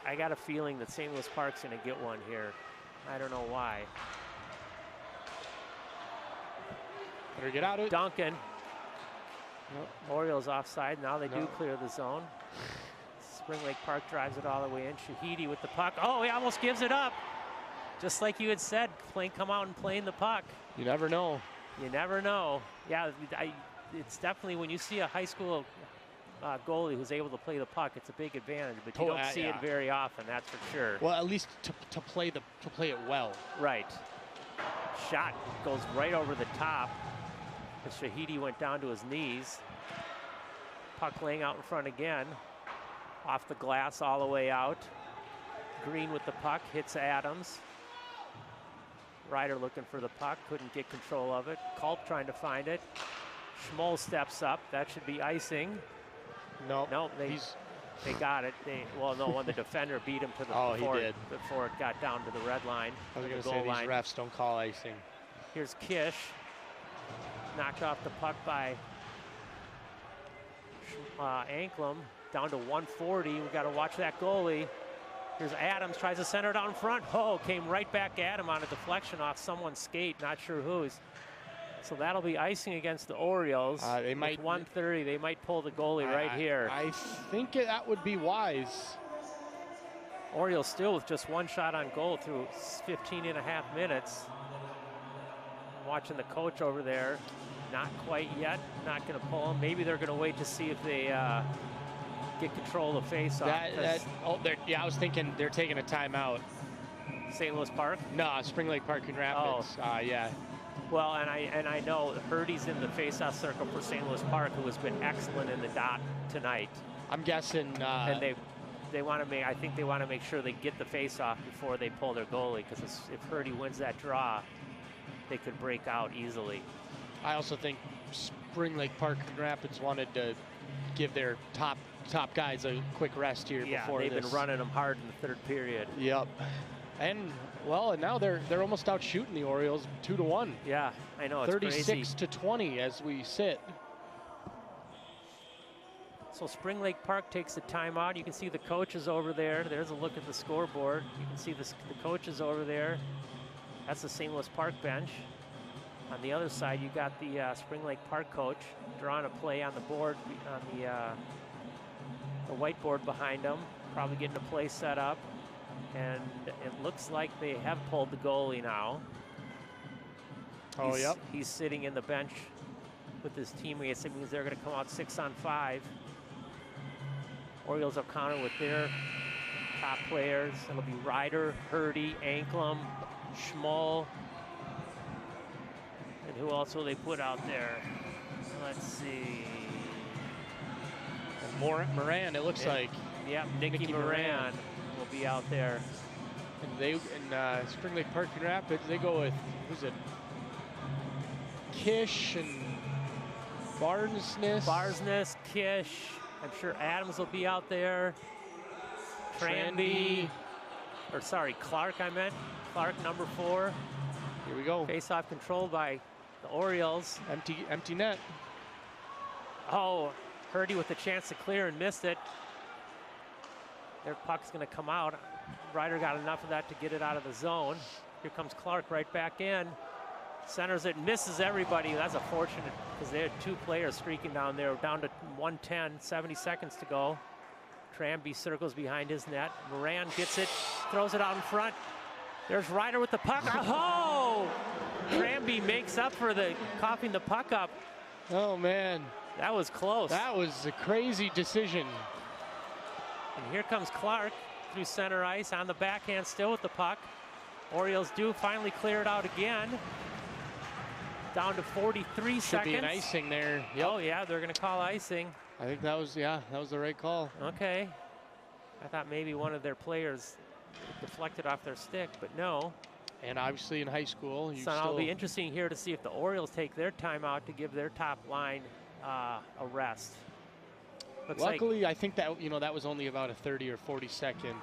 I got a feeling that St. Louis Park's going to get one here. I don't know why.
Better get out of it.
Duncan. Orioles offside. Now they do clear the zone. Spring Lake Park drives it all the way in. Shahidi with the puck. Oh, he almost gives it up. Just like you had said, come out and playing the puck.
You never know.
You never know. Yeah, it's definitely when you see a high school goalie who's able to play the puck, it's a big advantage. But you don't see it very often, that's for sure.
Well, at least to play it well.
Right. Shot goes right over the top. As Shahidi went down to his knees. Puck laying out in front again. Off the glass all the way out. Green with the puck, hits Adams. Ryder looking for the puck, couldn't get control of it. Culp trying to find it. Schmoll steps up, that should be icing.
No,
they got it. When the defender beat him to the before it got down to the red line.
I was going to say these refs don't call icing.
Here's Kish, knocked off the puck by Anklam, down to 140. We got to watch that goalie. Here's Adams, tries to center it out in front. Oh, came right back at him on a deflection off someone's skate, not sure whose. So that'll be icing against the Orioles.
They might
1:30. They might pull the goalie right here.
I think that would be wise.
Orioles still with just one shot on goal through 15.5 minutes. Watching the coach over there, not quite yet. Not going to pull him. Maybe they're going to wait to see if they get control of the face-off.
I was thinking they're taking a timeout.
St. Louis Park?
No, Spring Lake Park in Rapids. Yeah.
Well, and I know Hurdy's in the face-off circle for St. Louis Park, who has been excellent in the dot tonight.
I'm guessing.
And they want to make. I think they want to make sure they get the face-off before they pull their goalie, because if Hurdy wins that draw, they could break out easily.
I also think Spring Lake Park and Rapids wanted to give their top guys a quick rest here before this.
Yeah, they've been running them hard in the third period.
Yep. And now they're almost out shooting the Orioles 2-1.
Yeah, I know, it's
36 to 20 as we sit.
So Spring Lake Park takes the timeout. You can see the coaches over there. There's a look at the scoreboard. You can see the coaches over there. That's the St. Louis Park bench. On the other side, you got the Spring Lake Park coach drawing a play on the board on the whiteboard behind them. Probably getting a play set up. And it looks like they have pulled the goalie now.
Yep.
He's sitting in the bench with his teammates. It means they're going to come out 6-on-5. Orioles will counter with their top players. It'll be Ryder, Hurdy, Anklam, Schmoll. And who else will they put out there? Let's see.
Moran, it looks like.
Yep, Nicky Moran will be out there.
And Spring Lake Park and Rapids, they go with, who's it? Kish and
Barsness, Kish. I'm sure Adams will be out there. Tranby. Clark, I meant. Clark, number 4.
Here we go.
Face-off controlled by the Orioles.
Empty net.
Oh, Hurdy with a chance to clear and missed it. Their puck's going to come out. Ryder got enough of that to get it out of the zone. Here comes Clark right back in. Centers it, misses everybody. That's unfortunate because they had 2 players streaking down there. Down to 1:10, 70 seconds to go. Tranby circles behind his net. Moran gets it, throws it out in front. There's Ryder with the puck. Oh! Tranby makes up for coughing the puck up.
Oh, man.
That was close.
That was a crazy decision.
And here comes Clark through center ice on the backhand, still with the puck. Orioles do finally clear it out again. Down to 43 seconds.
Should be an icing there. Yep.
Oh yeah, they're gonna call icing.
I think that was the right call.
Okay. I thought maybe one of their players deflected off their stick, but no.
And obviously in high school,
so it'll be interesting here to see if the Orioles take their timeout to give their top line a rest.
Luckily, I think that that was only about a 30 or 40 second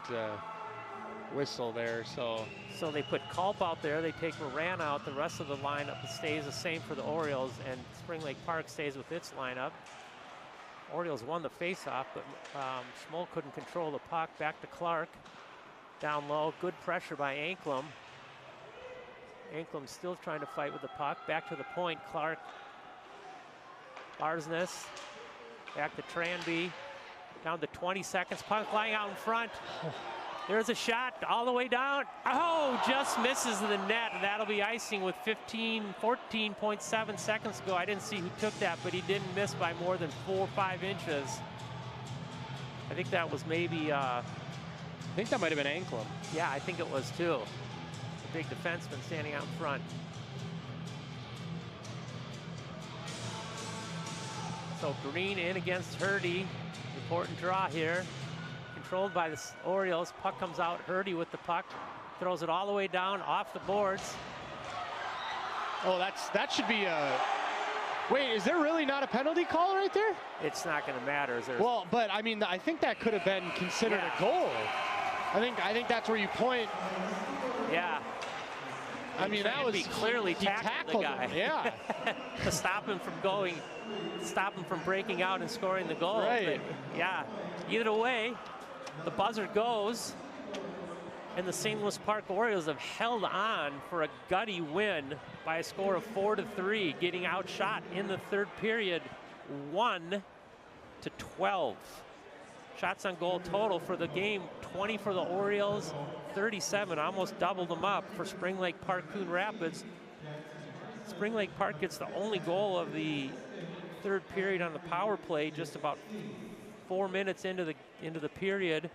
whistle there. So
they put Culp out there. They take Moran out. The rest of the lineup stays the same for the Orioles, and Spring Lake Park stays with its lineup. Orioles won the faceoff, but Schmoll couldn't control the puck. Back to Clark. Down low. Good pressure by Anklam. Anklam still trying to fight with the puck. Back to the point. Clark. Barsness. Back to Tranby. Down to 20 seconds. Puck lying out in front. There's a shot all the way down. Oh, just misses the net. That'll be icing with 14.7 seconds to go. I didn't see who took that, but he didn't miss by more than 4 or 5 inches. I think that was maybe,
I think that might have been Anklem.
yeah, I think it was too. The big defenseman standing out in front. So Green in against Hurdy. Important draw here. Controlled by the Orioles. Puck comes out. Hurdy with the puck. Throws it all the way down off the boards.
Oh, that should be a... Wait, is there really not a penalty call right there?
It's not going to matter. Is there?
Well, but I mean, I think that could have been considered a goal. I think that's where you point.
Yeah.
I mean, that was
he clearly tackled the guy.
Him, yeah.
To stop him from breaking out and scoring the goal.
Right.
But yeah. Either way, the buzzer goes, and the St. Louis Park Orioles have held on for a gutty win by a score of 4-3, getting outshot in the third period, 1-12. Shots on goal total for the game, 20 for the Orioles, 37, almost doubled them up for Spring Lake Park Coon Rapids. Spring Lake Park gets the only goal of the third period on the power play, just about 4 minutes into the period.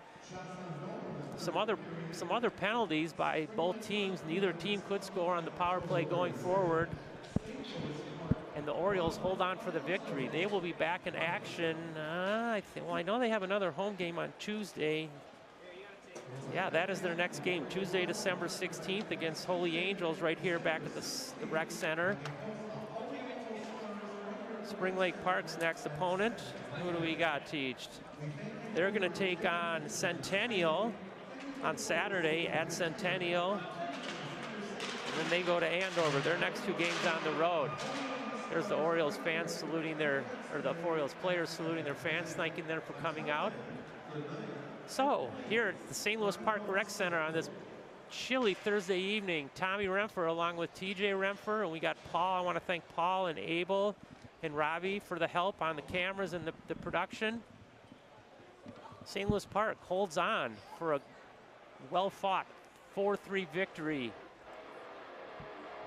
Some other penalties by both teams. Neither team could score on the power play going forward. And the Orioles hold on for the victory. They will be back in action. I know they have another home game on Tuesday. Yeah, that is their next game, Tuesday, December 16th against Holy Angels right here back at the Rec Center. Spring Lake Park's next opponent. Who do we got, Teached? They're going to take on Centennial on Saturday at Centennial. And then they go to Andover. Their next two games on the road. There's the Orioles fans saluting the Orioles players saluting their fans, thanking them for coming out. So here at the St. Louis Park Rec Center on this chilly Thursday evening, Tommy Remfer along with TJ Remfer, and we got Paul. I want to thank Paul and Abel and Robbie for the help on the cameras and the production. St. Louis Park holds on for a well-fought 4-3 victory.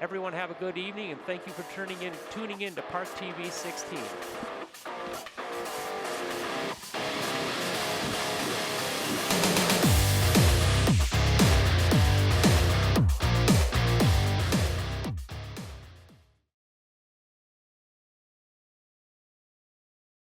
Everyone have a good evening, and thank you for tuning in to ParkTV 16.